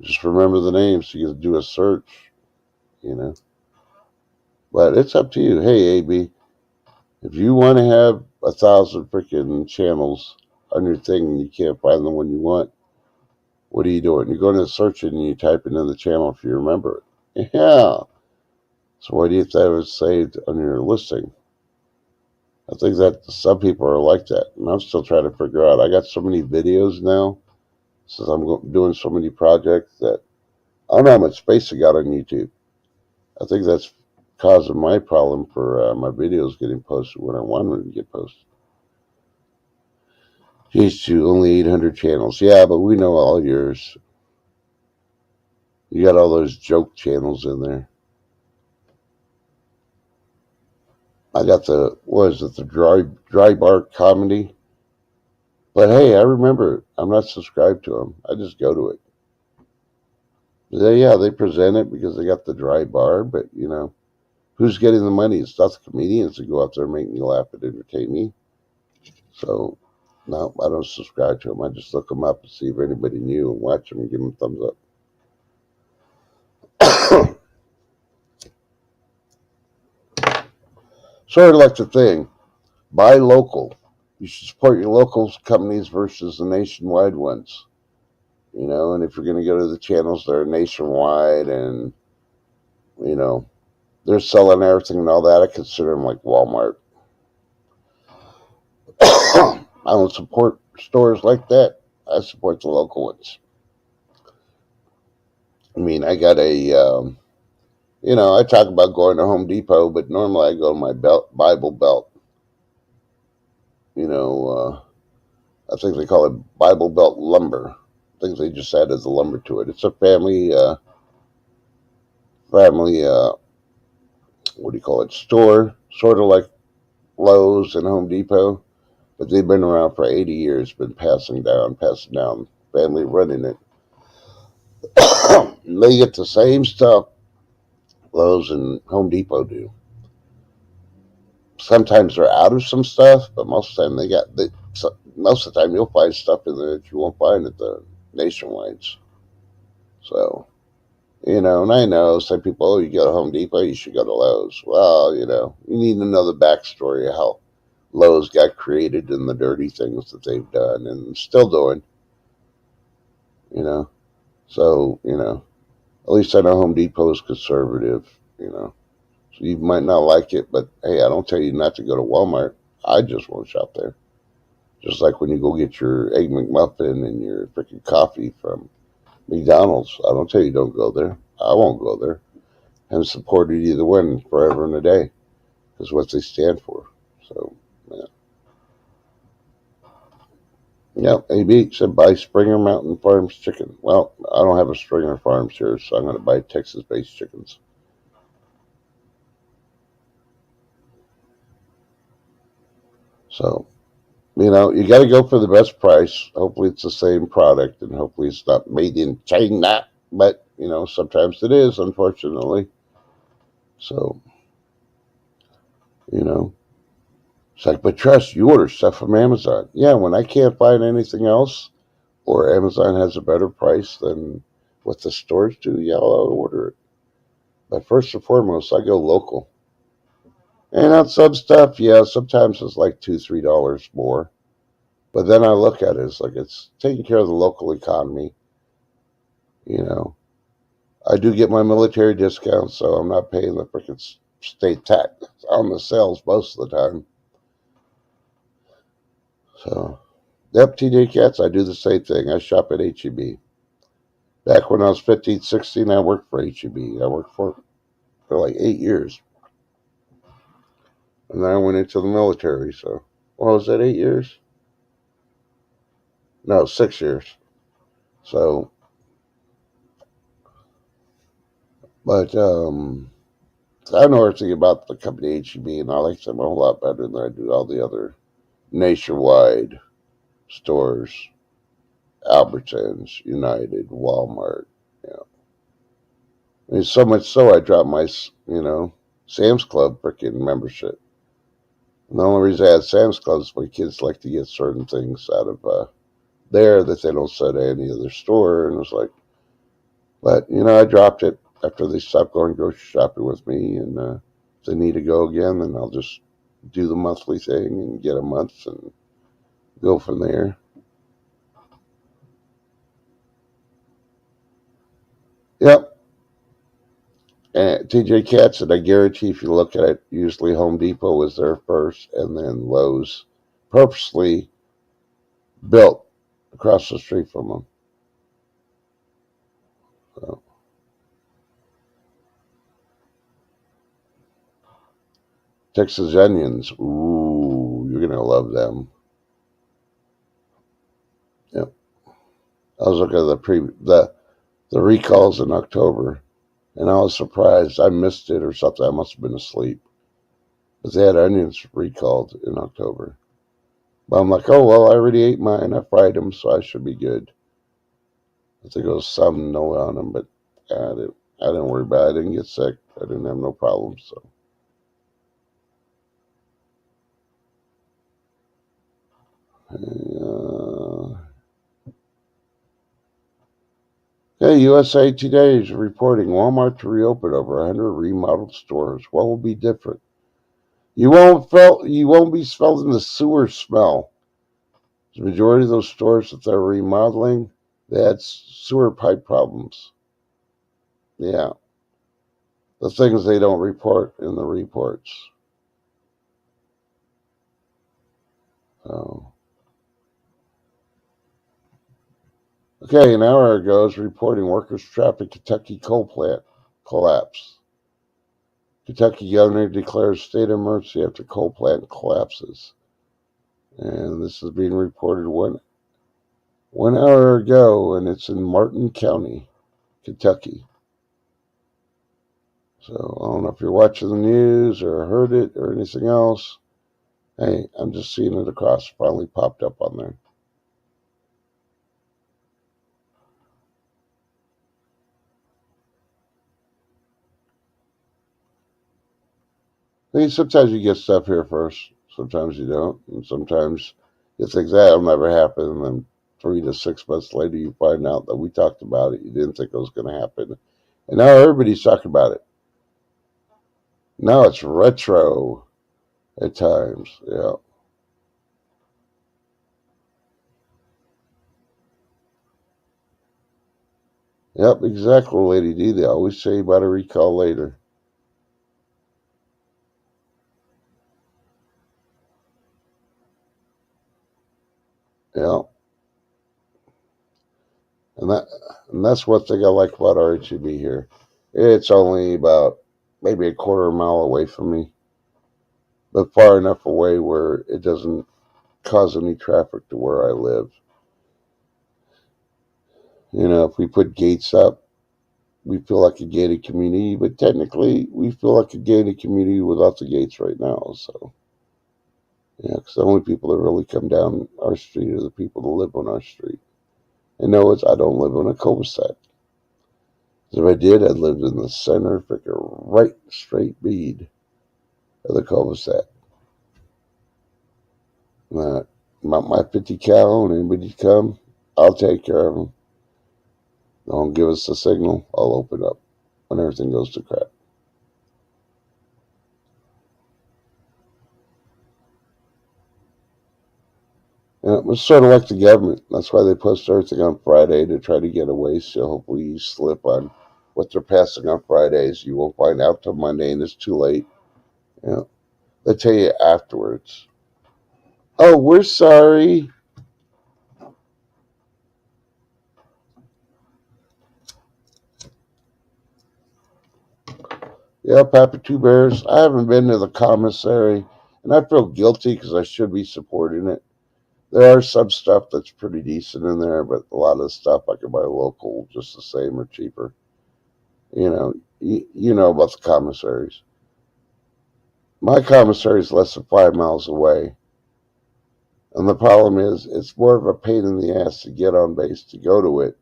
just remember the name so you can do a search, you know. But it's up to you. Hey, AB, if you want to have 1,000 freaking channels on your thing and you can't find the one you want, what are you doing? You're going to search it and you type it in the channel if you remember it. Yeah. So why do you have to have it saved on your listing? I think that some people are like that, and I'm still trying to figure out. I got so many videos now since I'm doing so many projects that I don't know how much space I got on YouTube. I think that's causing my problem for my videos getting posted when I want them to get posted. Geez, to only 800 channels. Yeah, but we know all yours. You got all those joke channels in there. I got what is it, the dry bar comedy. But hey, I remember I'm not subscribed to them. I just go to it. They present it because they got the dry bar, but who's getting the money? It's not the comedians that go out there and make me laugh and entertain me. So, no, I don't subscribe to them. I just look them up and see if anybody new and watch them and give them a thumbs up. Sort of like the thing, buy local. You should support your local companies versus the nationwide ones. And if you're going to go to the channels that are nationwide and, you know, they're selling everything and all that, I consider them like Walmart. I don't support stores like that. I support the local ones. I mean, I got I talk about going to Home Depot, but normally I go to my Bible Belt. you know, I think they call it Bible Belt lumber. I think they just added the lumber to it. It's a family, what do you call it, store, sort of like Lowe's and Home Depot, but they've been around for 80 years, been passing down, family running it. They get the same stuff Lowe's and Home Depot do. Sometimes they're out of some stuff, but most of the time most of the time you'll find stuff in there that you won't find at the nationwides. So, and I know some people, oh, you go to Home Depot, you should go to Lowe's. Well, you need to know the backstory of how Lowe's got created and the dirty things that they've done and still doing, you know. So, at least I know Home Depot is conservative. So you might not like it, but hey, I don't tell you not to go to Walmart. I just won't shop there. Just like when you go get your Egg McMuffin and your freaking coffee from McDonald's. I don't tell you don't go there. I won't go there. Haven't supported either one forever and a day because what they stand for. So, yeah. Yep, AB said buy Springer Mountain Farms chicken. Well, I don't have a Springer Farms here, so I'm going to buy Texas-based chickens. So, you got to go for the best price. Hopefully, it's the same product, and hopefully, it's not made in China. But sometimes it is, unfortunately. So, you know, it's like, but trust, you order stuff from Amazon. Yeah, when I can't find anything else, or Amazon has a better price than what the stores do, yeah, I'll order it. But first and foremost, I go local. And on some stuff, yeah, sometimes it's like $2, $3 more. But then I look at it, it's like it's taking care of the local economy. You know, I do get my military discounts, so I'm not paying the freaking state tax on the sales most of the time. So, yep, TJ Cats, I do the same thing. I shop at HEB. Back when I was 15, 16, I worked for HEB. I worked for like 8 years. And then I went into the military. So, what was that, 8 years? No, 6 years. So, but I know everything about the company HEB, and I like them a whole lot better than I do all the other nationwide stores, Albertsons, United, Walmart. Yeah, I mean, so much so I dropped my, Sam's Club freaking membership. And the only reason I had Sam's Club is my kids like to get certain things out of there that they don't sell at any other store, and it's like, but I dropped it after they stopped going grocery shopping with me, and if they need to go again, then I'll just do the monthly thing and get a month and go from there. Yep. And TJ Katz said, I guarantee if you look at it, usually Home Depot was there first and then Lowe's, purposely built across the street from them. So, Texas onions, ooh, you're going to love them. Yep. I was looking at the recalls in October, and I was surprised. I missed it or something. I must have been asleep. But they had onions recalled in October. But I'm like, oh, well, I already ate mine. I fried them, so I should be good. I think it was some no on them, but I didn't worry about it. I didn't get sick. I didn't have no problems. So, okay, USA Today is reporting Walmart to reopen over 100 remodeled stores. What will be different? You won't be smelling the sewer smell. The majority of those stores that they're remodeling, they had sewer pipe problems. Yeah, the things they don't report in the reports. So, okay, an hour ago, is reporting workers trapped at Kentucky coal plant collapse. Kentucky governor declares state of emergency after coal plant collapses. And this is being reported one hour ago, and it's in Martin County, Kentucky. So I don't know if you're watching the news or heard it or anything else. Hey, I'm just seeing it across. Finally popped up on there. I mean, sometimes you get stuff here first. Sometimes you don't, and sometimes you think that'll never happen, and then 3 to 6 months later, you find out that we talked about it. You didn't think it was going to happen, and now everybody's talking about it. Now it's retro at times. Yeah. Yep, exactly, Lady D. They always say about a recall later. Yeah, and that and that's one thing I like about RHEB here. It's only about maybe a quarter mile away from me, but far enough away where it doesn't cause any traffic to where I live. You know, if we put gates up, we feel like a gated community, but technically, we feel like a gated community without the gates right now. So, yeah, because the only people that really come down our street are the people that live on our street. And no, I don't live on a cul-de-sac. If I did, I'd live in the center, freaking right straight bead of the cul-de-sac. Uh, my 50 cal, and anybody come, I'll take care of them. Don't give us a signal, I'll open up when everything goes to crap. It's sort of like the government. That's why they post everything on Friday to try to get away. So hopefully you slip on what they're passing on Fridays. You won't find out till Monday, and it's too late. You know, they tell you afterwards. Oh, we're sorry. Yeah, Papa Two Bears. I haven't been to the commissary, and I feel guilty because I should be supporting it. There are some stuff that's pretty decent in there, but a lot of the stuff I can buy local just the same or cheaper. You know about the commissaries. My commissary is less than 5 miles away, and the problem is it's more of a pain in the ass to get on base to go to it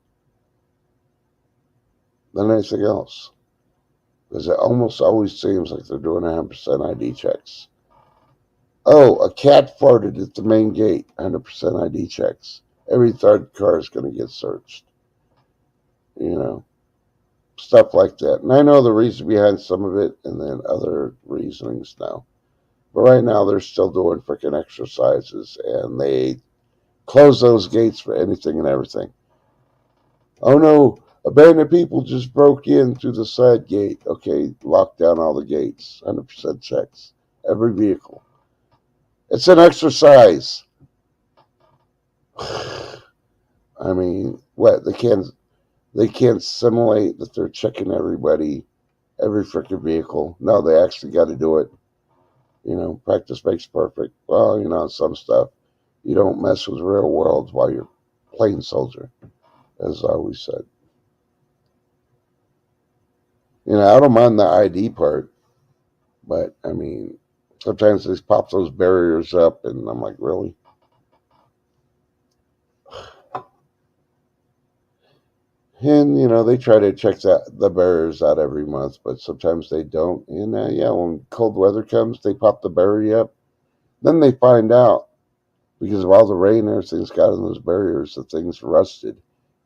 than anything else, because it almost always seems like they're doing 100% ID checks. Oh, a cat farted at the main gate. 100% ID checks. Every third car is going to get searched. You know, stuff like that. And I know the reason behind some of it, and then other reasonings now. But right now, they're still doing freaking exercises, and they close those gates for anything and everything. Oh no, a band of people just broke in through the side gate. Okay, lock down all the gates. 100% checks. Every vehicle. It's an exercise. I mean, what they can't simulate that they're checking everybody, every freaking vehicle. No, they actually got to do it. You know, practice makes perfect. Well, some stuff you don't mess with real world while you're playing soldier, as I always said. I don't mind the ID part, but I mean, sometimes they pop those barriers up, and I'm like, really? And they try to check the barriers out every month, but sometimes they don't. And yeah, when cold weather comes, they pop the barrier up. Then they find out because of all the rain everything's got in those barriers, the thing's rusted,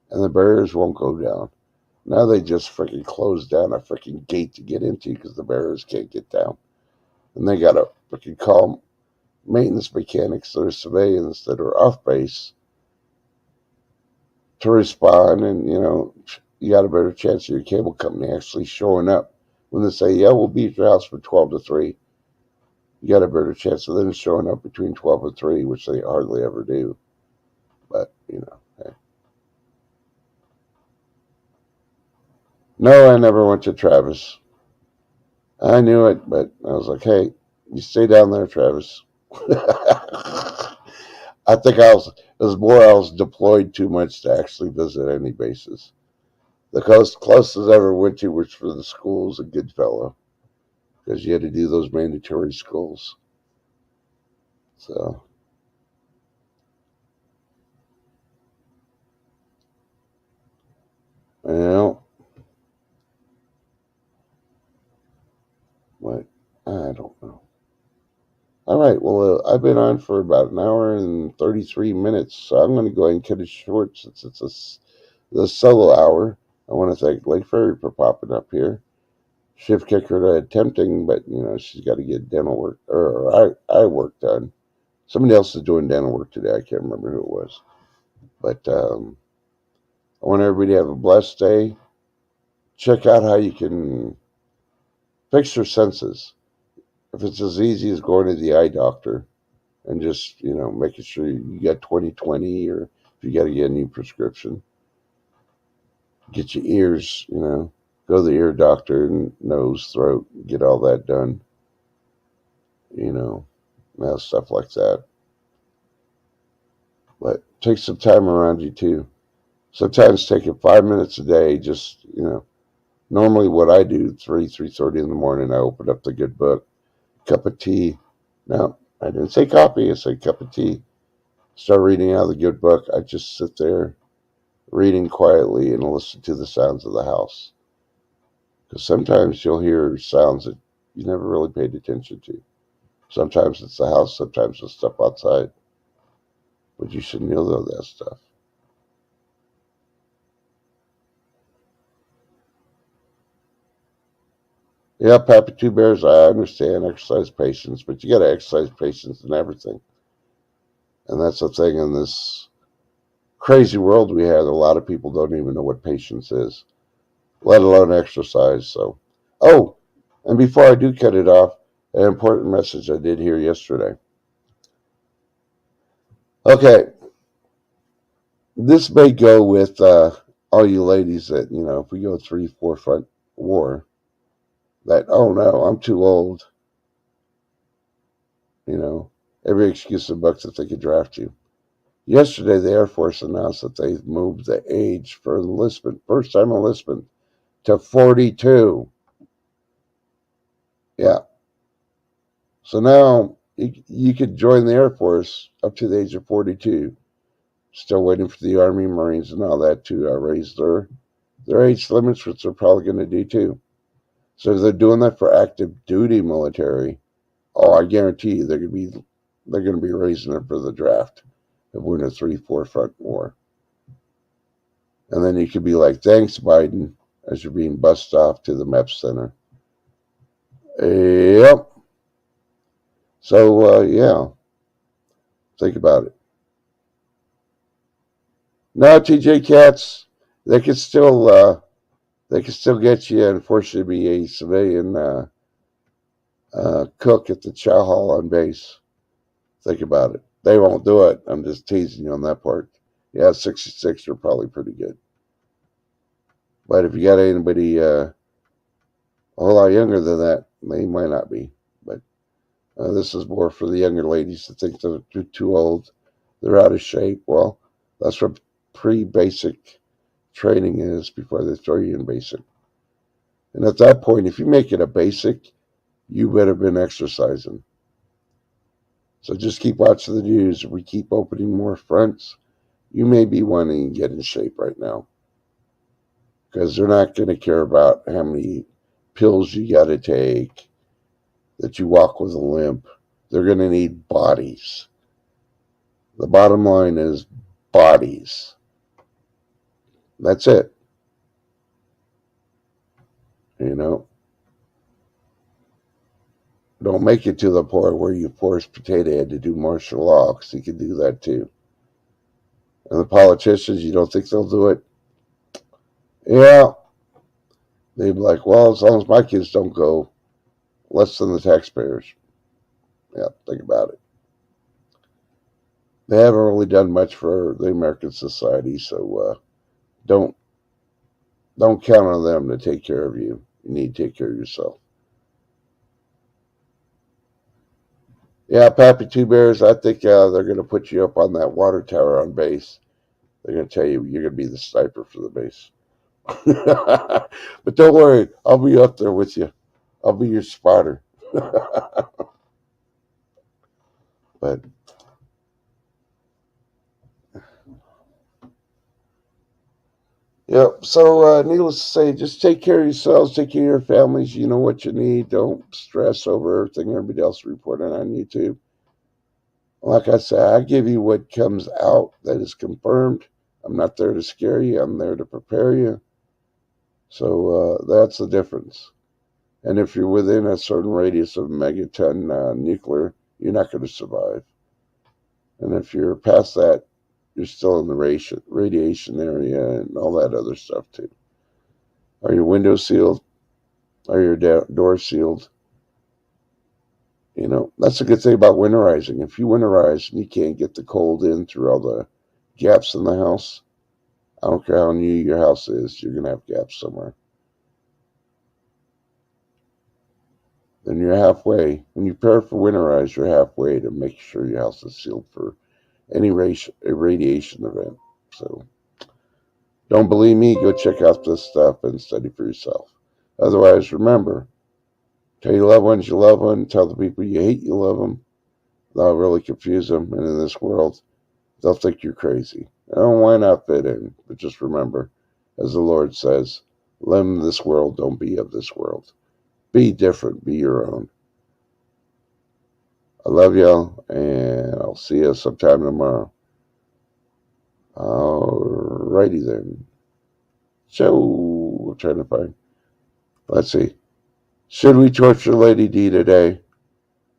and the barriers won't go down. Now they just freaking close down a freaking gate to get into because the barriers can't get down, and they got to freaking call maintenance mechanics that are civilians that are off base to respond, and you got a better chance of your cable company actually showing up when they say, yeah, we'll be at your house from 12 to 3. You got a better chance of them showing up between 12 and 3, which they hardly ever do. But hey. No, I never went to Travis. I knew it, but I was like, hey, you stay down there, Travis. I think I was deployed too much to actually visit any bases. The closest I ever went to was for the schools at Goodfellow because you had to do those mandatory schools. So, you know, what? I don't know. All right. Well, I've been on for about an hour and 33 minutes, so I'm going to go ahead and cut it short since it's the solo hour. I want to thank Lake Ferry for popping up here. Shift kicker to attempting, but she's got to get dental work or I work done. Somebody else is doing dental work today. I can't remember who it was, but I want everybody to have a blessed day. Check out how you can fix your senses. If it's as easy as going to the eye doctor and just making sure you got 20/20, or if you got to get a new prescription, get your ears, go to the ear doctor and nose, throat, get all that done, you know, stuff like that. But take some time around you too. Sometimes taking 5 minutes a day, just normally what I do, 3:30 in the morning, I open up the good book, cup of tea. No, I didn't say coffee, I said cup of tea. Start reading out of the good book. I just sit there reading quietly and listen to the sounds of the house. Because sometimes you'll hear sounds that you never really paid attention to. Sometimes it's the house, sometimes it's stuff outside. But you should know that stuff. Yeah, Pappy Two Bears, I understand exercise patience, but you got to exercise patience in everything. And that's the thing in this crazy world we have. A lot of people don't even know what patience is, let alone exercise. So, oh, and before I do cut it off, an important message I did hear yesterday. Okay, this may go with all you ladies that, if we go 3-4 front war, that, oh no, I'm too old, you know, every excuse in the book that they could draft you. Yesterday, the Air Force announced that they've moved the age for enlistment, first time enlistment, to 42. Yeah. So now you could join the Air Force up to the age of 42. Still waiting for the Army, Marines, and all that to raise their age limits, which they're probably going to do too. So if they're doing that for active duty military, oh, I guarantee you they're going to be raising it for the draft if we're in a 3-4 front war. And then you could be like, thanks, Biden, as you're being bussed off to the MEP Center. Yep. So, yeah, think about it. No, TJ Cats, they can still get you and force you to be a civilian cook at the chow hall on base. Think about it. They won't do it. I'm just teasing you on that part. Yeah, 66 are probably pretty good. But if you got anybody a whole lot younger than that, they might not be. But this is more for the younger ladies that think they're too old, they're out of shape. Well, that's what pre-basic training is before they throw you in basic. And at that point, if you make it a basic, you better been exercising. So just keep watching the news. If we keep opening more fronts, you may be wanting to get in shape right now. Because they're not going to care about how many pills you got to take, that you walk with a limp. They're going to need bodies. The bottom line is bodies. That's it. You know, don't make it to the point where you force Potato Head to do martial law, because he can do that too. And the politicians, you don't think they'll do it? Yeah. They'd be like, well, as long as my kids don't go, less than the taxpayers. Yeah, think about it. They haven't really done much for the American society, so don't don't count on them to take care of you. You need to take care of yourself. Yeah, Pappy Two Bears, I think they're going to put you up on that water tower on base. They're going to tell you you're going to be the sniper for the base. But don't worry, I'll be up there with you. I'll be your spotter. But yep. So, needless to say, just take care of yourselves, take care of your families. You know what you need. Don't stress over everything everybody else reporting on YouTube. Like I said, I give you what comes out that is confirmed. I'm not there to scare you. I'm there to prepare you. So that's the difference. And if you're within a certain radius of megaton nuclear, you're not going to survive. And if you're past that, you're still in the radiation area and all that other stuff too. Are your windows sealed? Are your doors sealed? You know, that's a good thing about winterizing. If you winterize and you can't get the cold in through all the gaps in the house, I don't care how new your house is, you're going to have gaps somewhere. Then you're halfway. When you prepare for winterize, you're halfway to make sure your house is sealed for any radiation event. So don't believe me, go check out this stuff and study for yourself. Otherwise, remember, tell your loved ones you love them, tell the people you hate you love them. That'll really confuse them. And in this world, they'll think you're crazy. Why not fit in? But just remember, as the Lord says, live in this world, don't be of this world. Be different, be your own. I love y'all, and I'll see you sometime tomorrow. Alrighty then. So, I'm trying to find. Let's see. Should we torture Lady D today?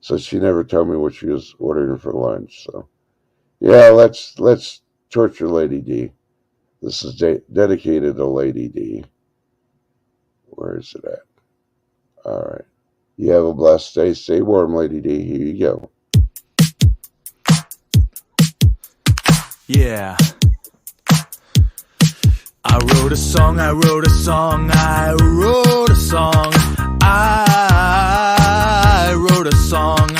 So she never told me what she was ordering for lunch. So, yeah, let's torture Lady D. This is dedicated to Lady D. Where is it at? All right. You have a blessed day. Stay warm, Lady D. Here you go. Yeah. I wrote a song, I wrote a song, I wrote a song.